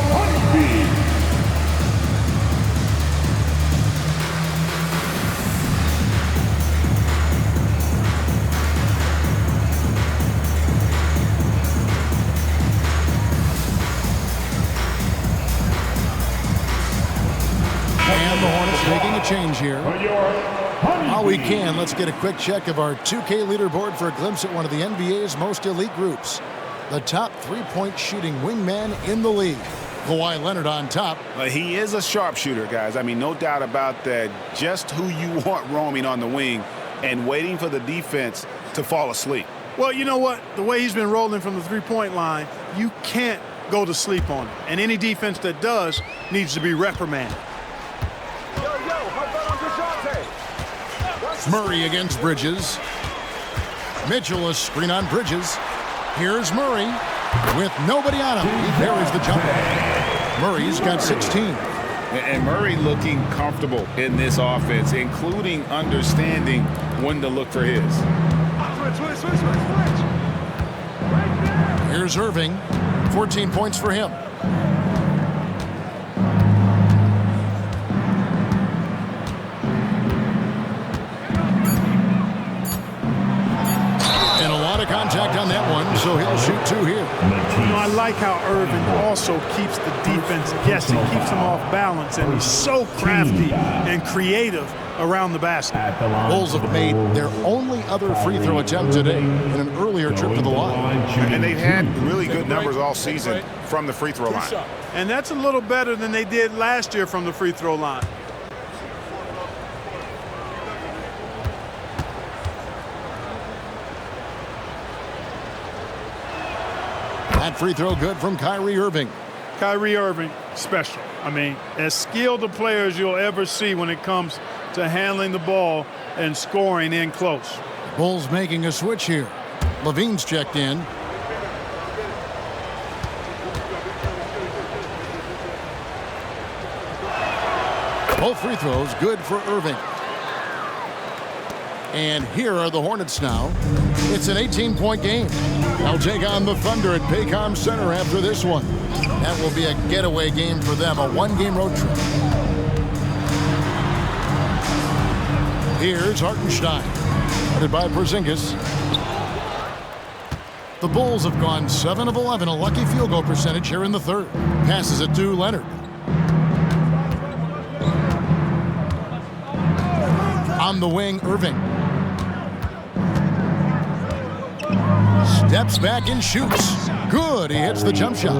And the Hornets making a change here. While we can, let's get a quick check of our 2K leaderboard for a glimpse at one of the NBA's most elite groups. The top three-point shooting wingman in the league. Kawhi Leonard on top. He is a sharpshooter, guys. I mean, no doubt about that. Just who you want roaming on the wing and waiting for the defense to fall asleep. Well, you know what? The way he's been rolling from the three-point line, you can't go to sleep on him. And any defense that does needs to be reprimanded. Murray against Bridges. Mitchell, a screen on Bridges. Here's Murray with nobody on him. He buries the jumper. Murray's got 16. And Murray looking comfortable in this offense, including understanding when to look for his. Here's Irving. 14 points for him. And a lot of contact on that one, so he'll shoot two here. You know, I like how Irving also keeps the defense guessing, keeps them off balance, and he's so crafty and creative around the basket. Bulls have made their only other free throw attempt today in an earlier trip to the line. And they've had really good numbers all season from the free throw line. And that's a little better than they did last year from the free throw line. That free throw good from Kyrie Irving. Kyrie Irving, special. I mean, as skilled a player as you'll ever see when it comes to handling the ball and scoring in close. Bulls making a switch here. Levine's checked in. Both free throws good for Irving. And here are the Hornets now. It's an 18-point game. They'll take on the Thunder at Paycom Center after this one. That will be a getaway game for them, a one-game road trip. Here's Hartenstein, headed by Porzingis. The Bulls have gone 7 of 11, a lucky field goal percentage here in the third. Passes it to Leonard. On the wing, Irving. Steps back and shoots. Good, he hits the jump shot.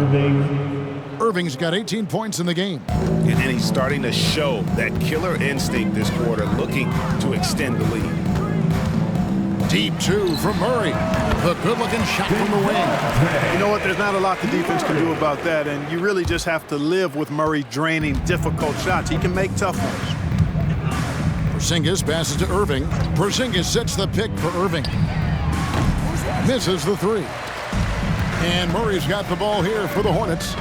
Irving's got 18 points in the game. And he's starting to show that killer instinct this quarter, looking to extend the lead. Deep two from Murray. The good-looking shot from the wing. You know what? There's not a lot the defense can do about that, and you really just have to live with Murray draining difficult shots. He can make tough ones. Porzingis passes to Irving. Porzingis sets the pick for Irving. Misses the three. And Murray's got the ball here for the Hornets.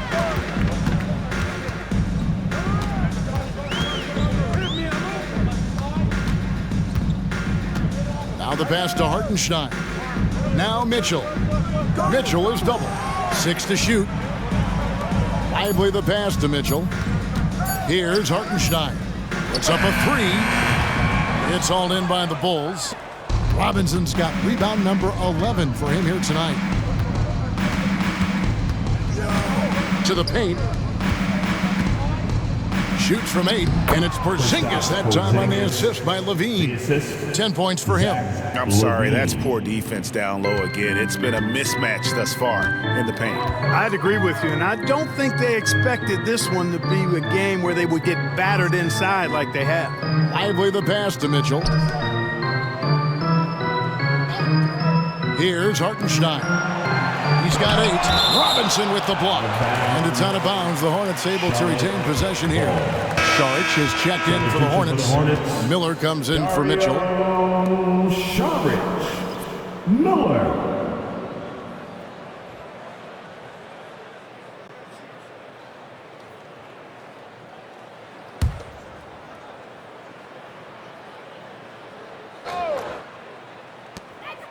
Now the pass to Hartenstein. Now Mitchell. Mitchell is double. 6 to shoot. Lively the pass to Mitchell. Here's Hartenstein. Puts up a three. It's all in by the Bulls. Robinson's got rebound number 11 for him here tonight. To the paint. Shoots from 8, and it's Porzingis that time on the assist by Levine. 10 points for him. I'm sorry, that's poor defense down low again. It's been a mismatch thus far in the paint. I'd agree with you, and I don't think they expected this one to be a game where they would get battered inside like they have. Lively the pass to Mitchell. Here's Hartenstein. He's got 8. Robinson with the block. And it's out of bounds. The Hornets able to retain possession here. Saric is checked in for the Hornets. Miller comes in for Mitchell. Saric. Miller.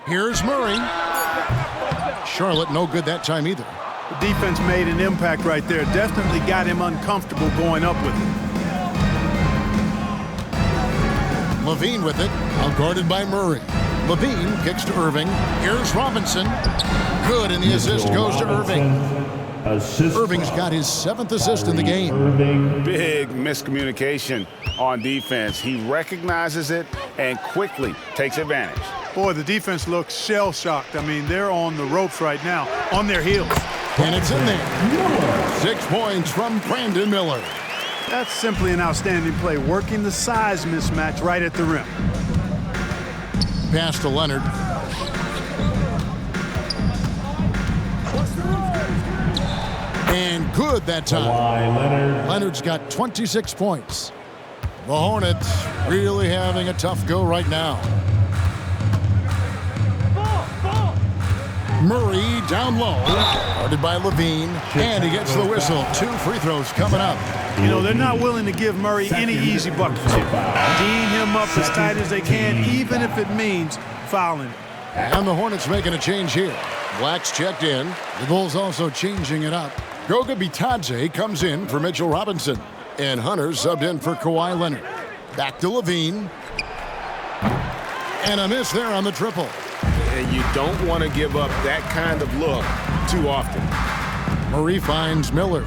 Here's Murray. Charlotte no good that time either. The defense made an impact right there. Definitely got him uncomfortable going up with it. Levine with it, outguarded by Murray. Levine kicks to Irving. Here's Robinson. Good, and the assist goes to Irving. assist. Irving's got his 7th assist in the game. Irving. Big miscommunication on defense. He recognizes it and quickly takes advantage. Boy, the defense looks shell-shocked. I mean, they're on the ropes right now, on their heels. And it's in there. 6 points from Brandon Miller. That's simply an outstanding play, working the size mismatch right at the rim. Pass to Leonard. And good that time. Leonard. Leonard's got 26 points. The Hornets really having a tough go right now. Murray down low, guarded by Levine, and he gets the whistle. 2 free throws coming up. You know, they're not willing to give Murray any easy buckets. Dean him up as tight as they can, even if it means fouling. And the Hornets making a change here. Black's checked in. The Bulls also changing it up. Goga Bitadze comes in for Mitchell Robinson. And Hunter subbed in for Kawhi Leonard. Back to Levine. And a miss there on the triple. And you don't want to give up that kind of look too often. Murray finds Miller.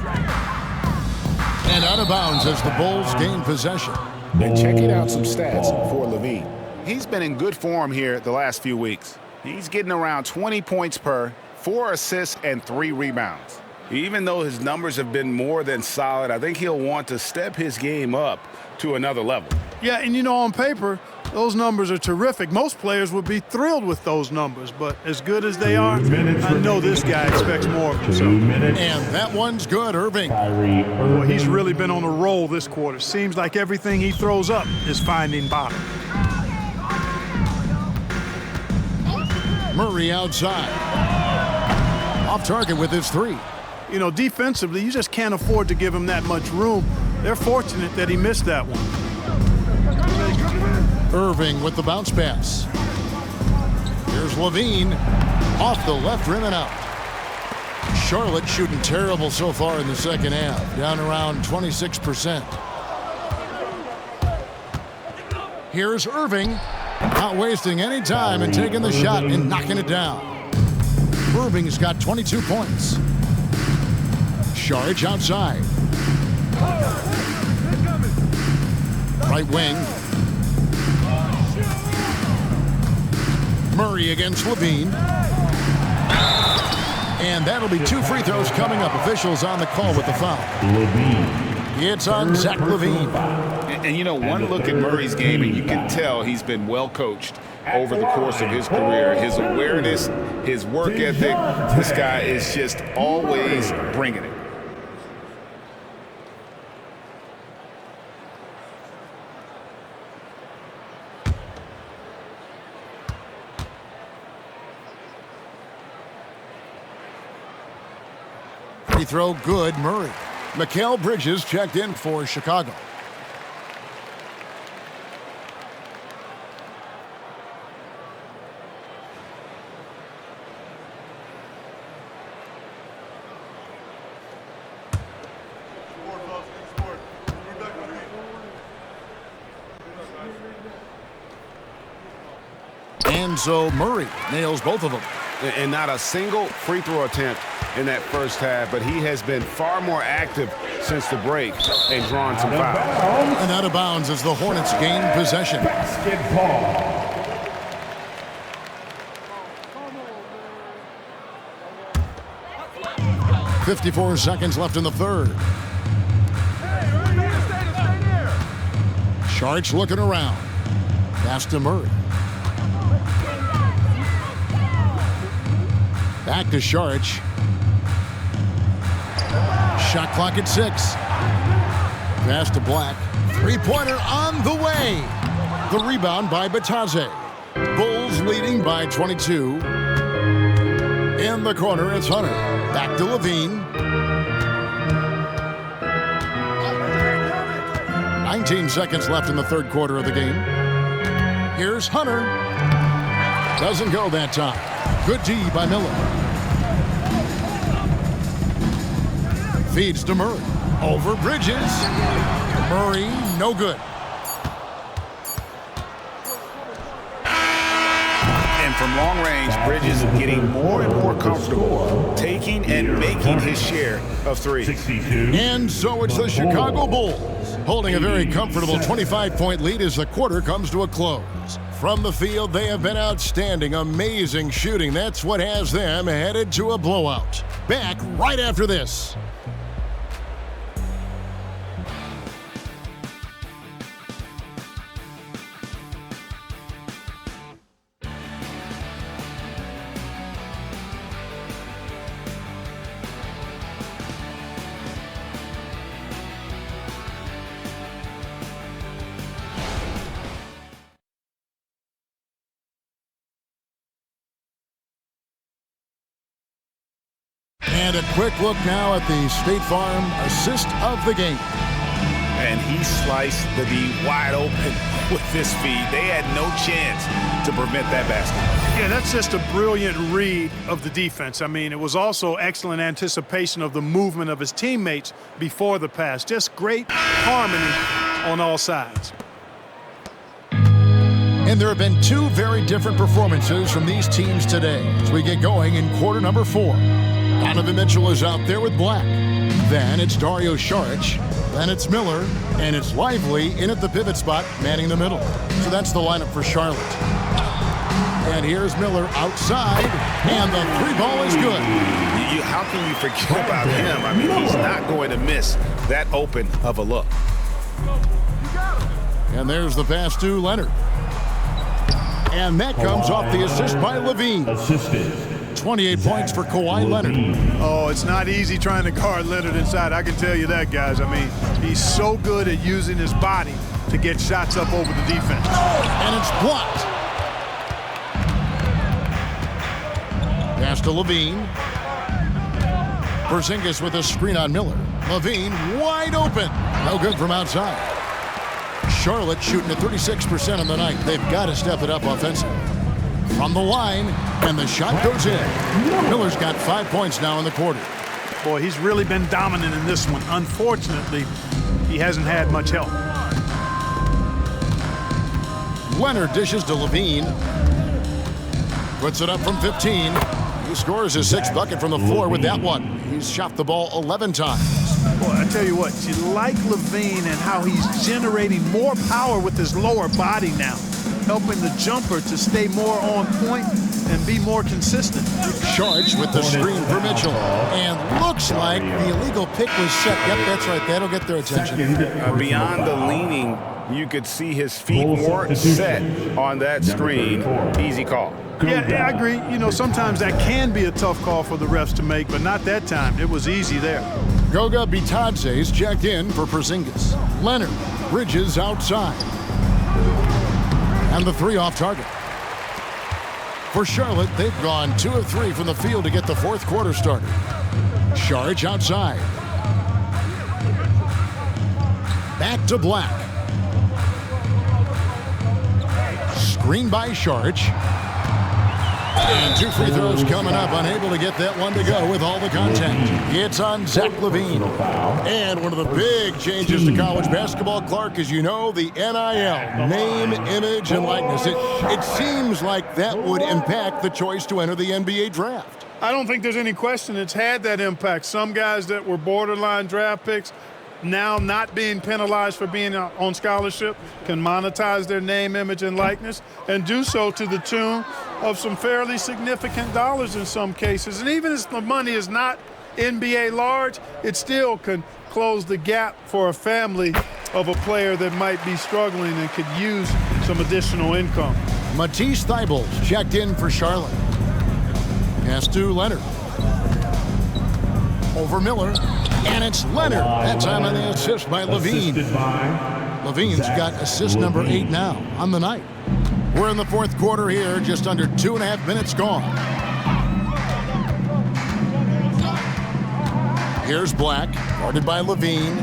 And out of bounds as the Bulls gain possession. And checking out some stats for Levine. He's been in good form here the last few weeks. He's getting around 20 points per, 4 assists, and 3 rebounds. Even though his numbers have been more than solid, I think he'll want to step his game up to another level. Yeah, and you know, on paper, those numbers are terrific. Most players would be thrilled with those numbers, but as good as they are, I know this guy expects more of himself. And that one's good, Irving. Well, he's really been on a roll this quarter. Seems like everything he throws up is finding bottom. Murray outside. Off target with his 3. You know, defensively, you just can't afford to give him that much room. They're fortunate that he missed that one. Irving with the bounce pass. Here's Levine. Off the left rim and out. Charlotte shooting terrible so far in the second half. Down around 26%. Here's Irving. Not wasting any time and taking the shot and knocking it down. Irving's got 22 points. Saric outside. Right wing. Murray against Levine. And that'll be 2 free throws coming up. Officials on the call with the foul. It's on Zach Levine. And you know, one look at Murray's game, and you can tell he's been well coached over the course of his career. His awareness, his work ethic, this guy is just always bringing it. Free throw good, Murray. Mikal Bridges checked in for Chicago. And so Murray nails both of them. And not a single free throw attempt in that first half, but he has been far more active since the break and drawn some fouls. And out of bounds as the Hornets gain possession. Basketball. 54 seconds left in the third. Saric looking around. Pass to Murray. Back to Saric. Shot clock at 6. Pass to Black. Three-pointer on the way. The rebound by Bitadze. Bulls leading by 22. In the corner, it's Hunter. Back to Levine. 19 seconds left in the third quarter of the game. Here's Hunter. Doesn't go that time. Good D by Miller. Feeds to Murray. Over Bridges. Murray, no good. And From long range, Bridges getting more and more comfortable taking and making his share of threes. And so it's the Chicago Bulls holding a very comfortable 25-point lead as the quarter comes to a close. From the field, they have been outstanding, amazing shooting. That's what has them headed to a blowout. Back right after this. And a quick look now at the State Farm assist of the game. And he sliced the D wide open with this feed. They had no chance to prevent that basket. Yeah, that's just a brilliant read of the defense. I mean, it was also excellent anticipation of the movement of his teammates before the pass. Just great harmony on all sides. And there have been two very different performances from these teams today as we get going in quarter number 4. Donovan Mitchell is out there with Black. Then it's Dario Saric. Then it's Miller. And it's Lively in at the pivot spot, manning the middle. So that's the lineup for Charlotte. And here's Miller outside. And the three ball is good. How can you forget about him? I mean, he's not going to miss that open of a look. And there's the pass to Leonard. And that comes off the assist by Levine. 28 points for Kawhi Leonard. Oh, it's not easy trying to guard Leonard inside. I can tell you that, guys. I mean, he's so good at using his body to get shots up over the defense. And it's blocked. Pass to Levine. Porzingis with a screen on Miller. Levine wide open. No good from outside. Charlotte shooting at 36% on the night. They've got to step it up offensively. From the line, and the shot goes in. Miller's got 5 points now in the quarter. Boy, he's really been dominant in this one. Unfortunately, he hasn't had much help. Leonard dishes to Levine. Puts it up from 15. He scores his 6th bucket from the floor with that one. He's shot the ball 11 times. Boy, I tell you what, you like Levine and how he's generating more power with his lower body now, helping the jumper to stay more on point and be more consistent. Saric with the screen for Mitchell. And looks like the illegal pick was set. Yep, that's right. That'll get their attention. Beyond the leaning, you could see his feet more set on that screen. Easy call. Yeah, I agree. You know, sometimes that can be a tough call for the refs to make, but not that time. It was easy there. Goga Bitadze's checked in for Porzingis. Leonard, Bridges outside. And the three off target. For Charlotte, they've gone 2 of 3 from the field to get the fourth quarter started. Saric outside. Back to Black. Screen by Saric. And 2 free throws coming up, unable to get that one to go with all the contact. It's on Zach LaVine. And one of the big changes to college basketball, Clark, as you know, the NIL, name, image, and likeness. It seems like that would impact the choice to enter the NBA draft. I don't think there's any question it's had that impact. Some guys that were borderline draft picks now not being penalized for being on scholarship can monetize their name, image, and likeness and do so to the tune of some fairly significant dollars in some cases. And even if the money is not NBA large, it still can close the gap for a family of a player that might be struggling and could use some additional income. Matisse Thybulle checked in for Charlotte. Pass to Leonard. Over Miller. And it's Leonard. That time on the assist by Levine. Levine's got assist number 8 now on the night. We're in the fourth quarter here, just under 2.5 minutes gone. Here's Black, guarded by Levine.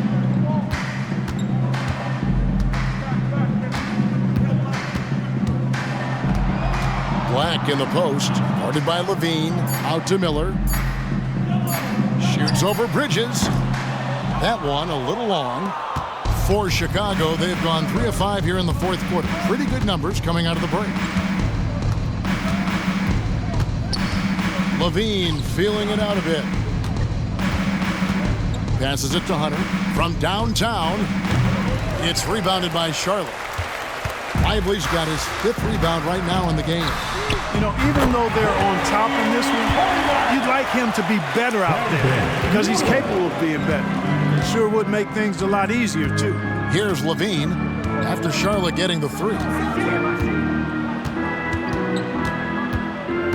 Black in the post, guarded by Levine. Out to Miller. Shoots over Bridges. That one a little long. For Chicago, they've gone 3 of 5 here in the fourth quarter. Pretty good numbers coming out of the break. Levine feeling it out a bit. Passes it to Hunter from downtown. It's rebounded by Charlotte. Lively's got his 5th rebound right now in the game. You know, even though they're on top in this one, you'd like him to be better out there because he's capable of being better. It sure would make things a lot easier, too. Here's Levine after Charlotte getting the 3.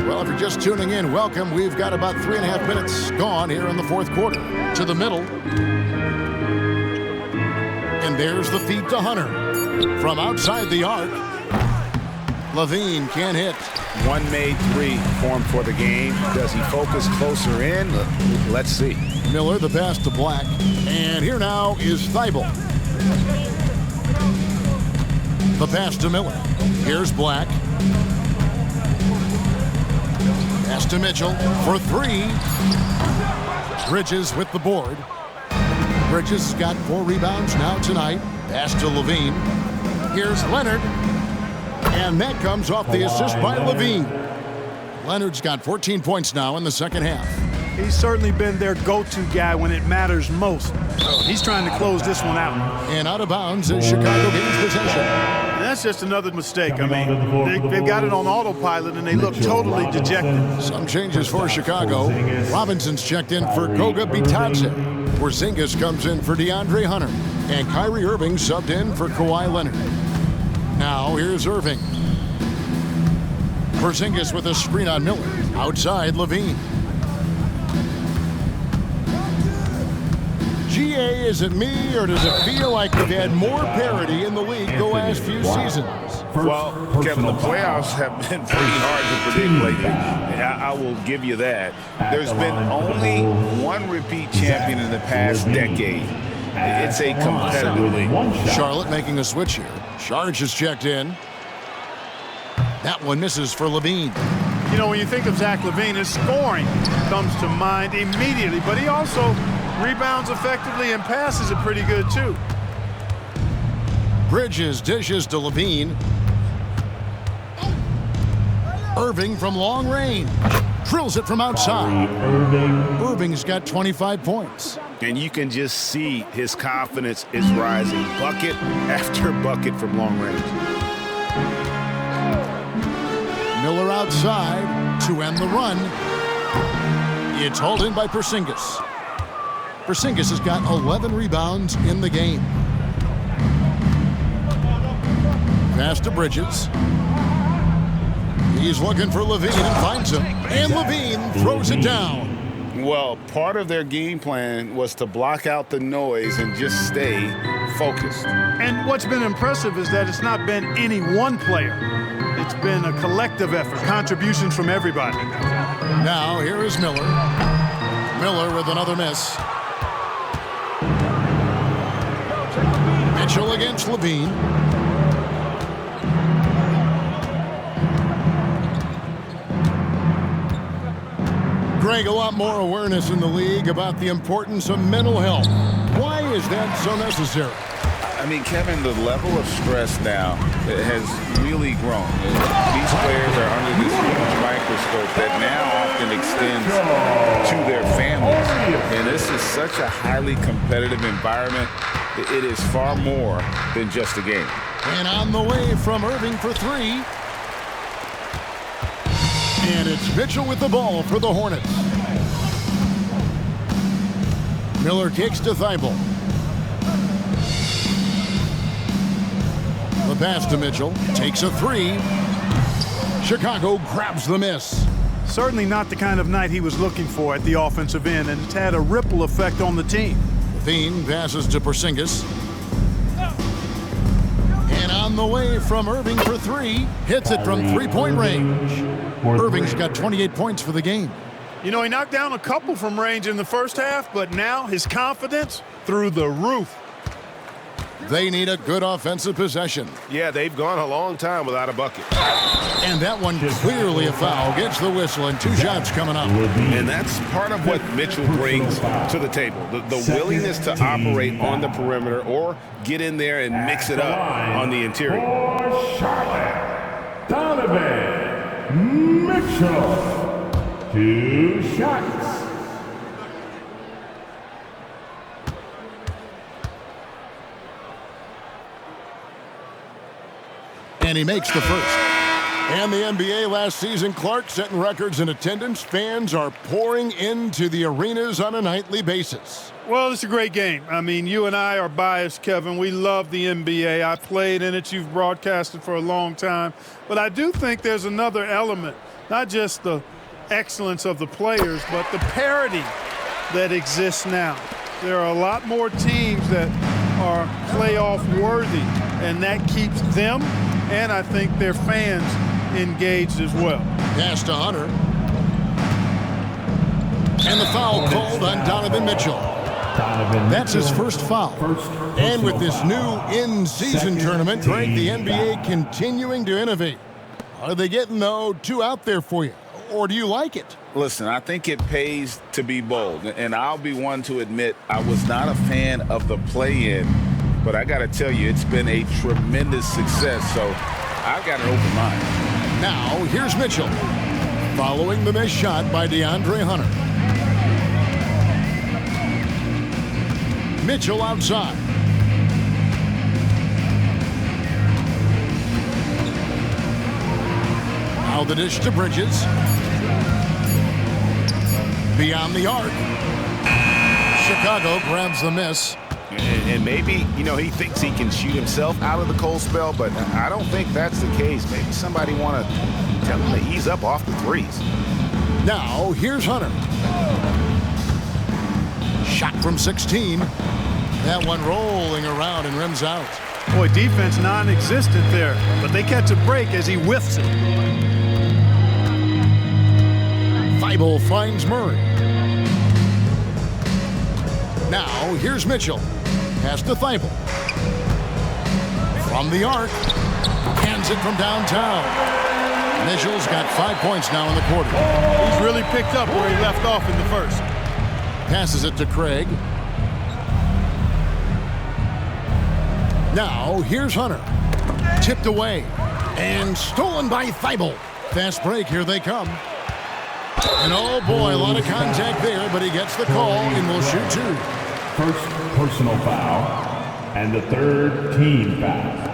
Well, if you're just tuning in, welcome. We've got about 3.5 minutes gone here in the 4th quarter. To the middle. And there's the feed to Hunter. From outside the arc. Levine can't hit. One made 3 formed for the game. Does he focus closer in? Let's see. Miller, the pass to Black. And here now is Thibault. The pass to Miller. Here's Black. Pass to Mitchell for 3. Bridges with the board. Bridges has got 4 rebounds now tonight. Pass to Levine. Here's Leonard. And that comes off the assist by Levine. Leonard's got 14 points now in the second half. He's certainly been their go-to guy when it matters most. He's trying to close this one out. And out of bounds as Chicago gains possession. And that's just another mistake. I mean, they've got it on autopilot, and they look totally dejected. Some changes for Chicago. Robinson's checked in for Goga Bitadze. Porzingis comes in for DeAndre Hunter. And Kyrie Irving subbed in for Kawhi Leonard. Now here's Irving. Porzingis with a screen on Miller. Outside Levine. GA, is it me, or does it feel like we've had more parity in the league the last few seasons? Well, Kevin, the playoffs have been pretty hard to predict lately. I will give you that. There's been only one repeat champion in the past decade. It's a competitive league. Charlotte making a switch here. Sharge is checked in. That one misses for Levine. You know, when you think of Zach LaVine, his scoring comes to mind immediately, but he also rebounds effectively and passes it pretty good, too. Bridges dishes to Levine. Irving from long range. Drills it from outside. Irving's got 25 points. And you can just see his confidence is rising. Bucket after bucket from long range. Miller outside to end the run. It's hauled in by Porzingis. Porzingis has got 11 rebounds in the game. Pass to Bridges. He's looking for Levine and finds him. And Levine throws it down. Well, part of their game plan was to block out the noise and just stay focused. And what's been impressive is that it's not been any one player. It's been a collective effort, contributions from everybody. Now, here is Miller. Miller with another miss. Mitchell against Levine. Greg, a lot more awareness in the league about the importance of mental health. Why is that so necessary? I mean, Kevin, the level of stress now has really grown. These players are under this huge microscope that now often extends to their families. And this is such a highly competitive environment. It is far more than just a game. And on the way from Irving for 3. And it's Mitchell with the ball for the Hornets. Miller kicks to Thibault. The pass to Mitchell. Takes a 3. Chicago grabs the miss. Certainly not the kind of night he was looking for at the offensive end, and it's had a ripple effect on the team. Levine passes to Porzingis. And on the way from Irving for 3. Hits it from 3-point range. Irving's got 28 points for the game. You know, he knocked down a couple from range in the first half, but now his confidence through the roof. They need a good offensive possession. Yeah, they've gone a long time without a bucket. And that one clearly a foul. Gets the whistle and 2 shots coming up. And that's part of what Mitchell brings to the table. The willingness to operate on the perimeter or get in there and mix it up on the interior. For Charlotte, Donovan Mitchell. 2 shots. And he makes the first. And the NBA last season, Clark, setting records in attendance. Fans are pouring into the arenas on a nightly basis. Well, it's a great game. I mean, you and I are biased, Kevin. We love the NBA. I played in it. You've broadcasted for a long time. But I do think there's another element, not just the excellence of the players, but the parity that exists now. There are a lot more teams that are playoff worthy, and that keeps them and I think their fans engaged as well. Pass to Hunter. And the foul called on Donovan Mitchell. That's his first foul. And with this new in-season tournament, Greg, the NBA continuing to innovate. Are they getting, though, two out there for you? Or do you like it? Listen, I think it pays to be bold. And I'll be one to admit I was not a fan of the play-in. But I got to tell you, it's been a tremendous success. So I've got an open mind. Now, here's Mitchell. Following the missed shot by DeAndre Hunter. Mitchell outside. Now the dish to Bridges. Beyond the arc. Chicago grabs the miss. And maybe, you know, he thinks he can shoot himself out of the cold spell, but I don't think that's the case. Maybe somebody want to tell him to ease up off the threes. Now, here's Hunter. Shot from 16. That one rolling around and rims out. Boy, defense non-existent there, but they catch a break as he whiffs it. Thibault finds Murray. Now, here's Mitchell. Pass to Thibault. From the arc. Hands it from downtown. Mitchell's got 5 points now in the quarter. He's really picked up where he left off in the first. Passes it to Craig. Now, here's Hunter. Tipped away. And stolen by Thibault. Fast break, here they come. And oh boy, a lot of contact there, but he gets the call and will shoot two. First personal foul, and the third team foul.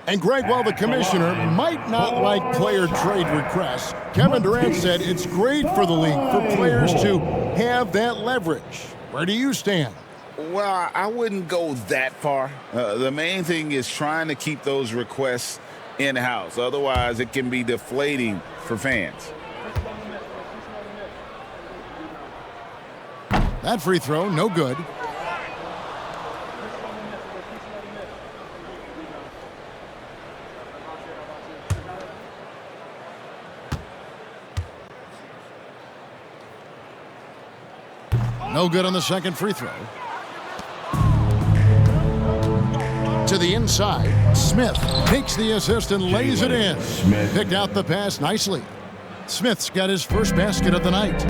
And Greg, while the commissioner might not like player trade requests, Kevin Durant said it's great for the league for players to have that leverage. Where do you stand? Well, I wouldn't go that far. The main thing is trying to keep those requests in-house. Otherwise, it can be deflating for fans. That free throw, no good. No good on the second free throw. To the inside, Smith takes the assist and lays it in. Smith picked out the pass nicely. Smith's got his first basket of the night.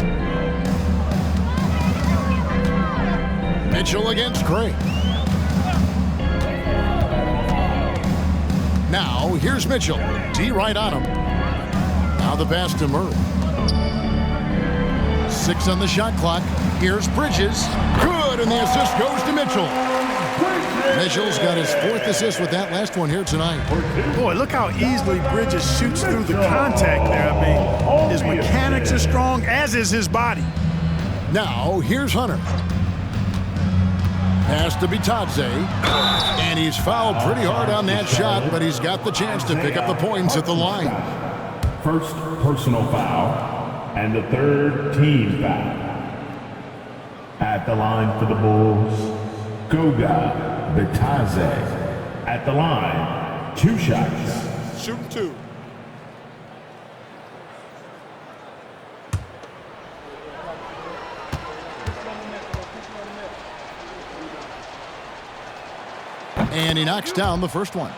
Mitchell against Craig. Now, here's Mitchell. D right on him. Now the pass to Murray. 6 on the shot clock. Here's Bridges. Good, and the assist goes to Mitchell. Mitchell's got his 4th assist with that last one here tonight. Boy, look how easily Bridges shoots through the contact there. I mean, his mechanics are strong, as is his body. Now, here's Hunter. Pass to Bitadze. And he's fouled pretty hard on that shot, but he's got the chance to pick up the points at the line. First personal foul, and the third team foul. At the line for the Bulls, Goga Bitadze. At the line, 2 shots. Shooting 2. And he knocks down the first one.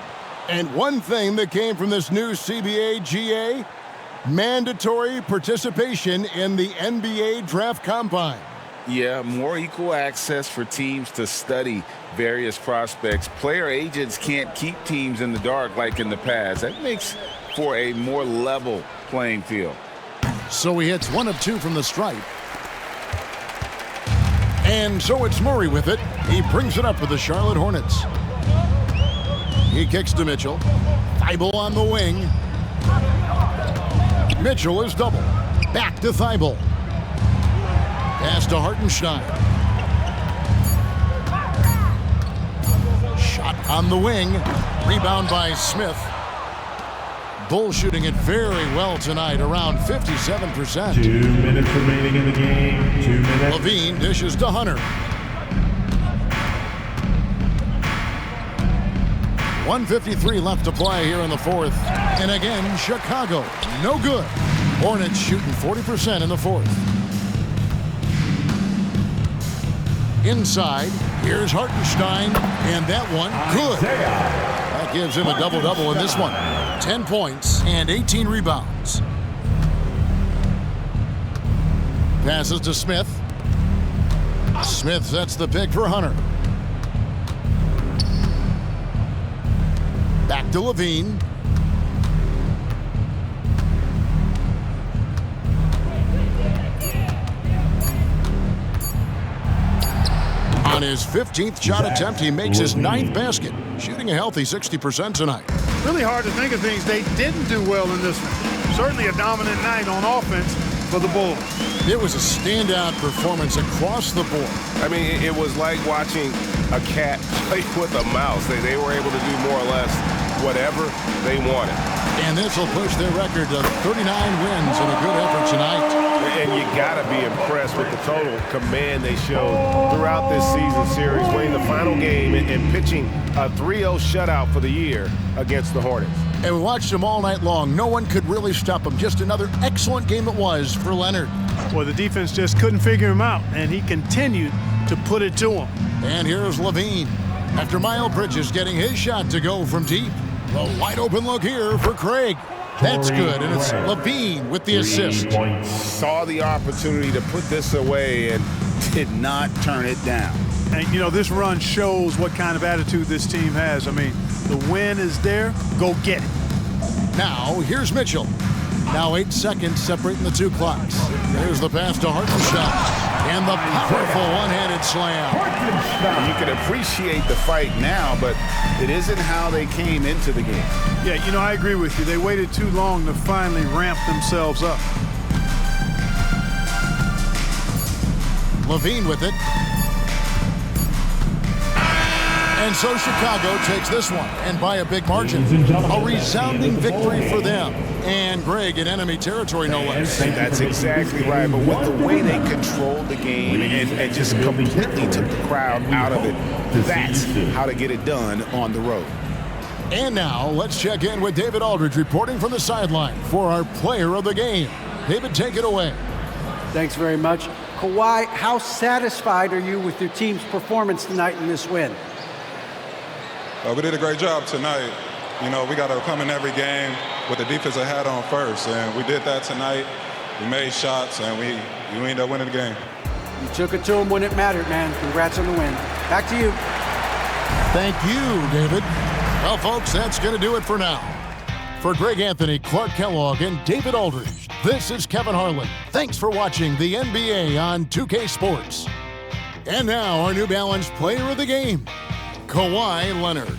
And one thing that came from this new CBA GA, mandatory participation in the NBA Draft Combine. Yeah, more equal access for teams to study various prospects. Player agents can't keep teams in the dark like in the past. That makes for a more level playing field. So he hits 1 of 2 from the stripe. And so it's Murray with it. He brings it up for the Charlotte Hornets. He kicks to Mitchell. Thibault on the wing. Mitchell is double. Back to Thibault. Pass to Hartenstein. Shot on the wing. Rebound by Smith. Bulls shooting it very well tonight, around 57%. 2 minutes remaining in the game. 2 minutes. Levine dishes to Hunter. 1:53 left to play here in the fourth. And again, Chicago, no good. Hornets shooting 40% in the fourth. Inside, here's Hartenstein, and that one, good. That gives him a double-double in this one. 10 points and 18 rebounds. Passes to Smith. Smith sets the pick for Hunter. Back to Levine. On his 15th shot attempt, he makes his 9th basket, shooting a healthy 60% tonight. Really hard to think of things they didn't do well in this one. Certainly a dominant night on offense for the Bulls. It was a standout performance across the board. I mean, it was like watching a cat play with a mouse. They were able to do more or less whatever they wanted. And this will push their record to 39 wins in a good effort tonight. And you got to be impressed with the total command they showed throughout this season series, winning the final game and pitching a 3-0 shutout for the year against the Hornets. And we watched them all night long. No one could really stop them. Just another excellent game it was for Leonard. Well, the defense just couldn't figure him out, and he continued to put it to him. And here's Levine. After Miles Bridges getting his shot to go from deep. A wide open look here for Craig. That's good, and it's Levine with the assist. Saw the opportunity to put this away and did not turn it down. And, you know, this run shows what kind of attitude this team has. I mean, the win is there. Go get it. Now, here's Mitchell. Now 8 seconds separating the two clocks. There's the pass to Hartenstein. And the powerful one-handed slam. You can appreciate the fight now, but it isn't how they came into the game. Yeah, you know, I agree with you. They waited too long to finally ramp themselves up. Levine with it. And so Chicago takes this one, and by a big margin. A resounding victory for them. And Greg in enemy territory, no less. That's exactly right. But with the way they controlled the game and just completely took the crowd out of it, that's how to get it done on the road. And now let's check in with David Aldridge reporting from the sideline for our player of the game. David, take it away. Thanks very much. Kawhi, how satisfied are you with your team's performance tonight in this win? We did a great job tonight. You know, we got to come in every game with the defensive hat on first, and we did that tonight. We made shots, and we ended up winning the game. You took it to them when it mattered, man. Congrats on the win. Back to you. Thank you, David. Well, folks, that's going to do it for now. For Greg Anthony, Clark Kellogg, and David Aldridge, this is Kevin Harlan. Thanks for watching the NBA on 2K Sports. And now, our New Balance player of the game, Kawhi Leonard.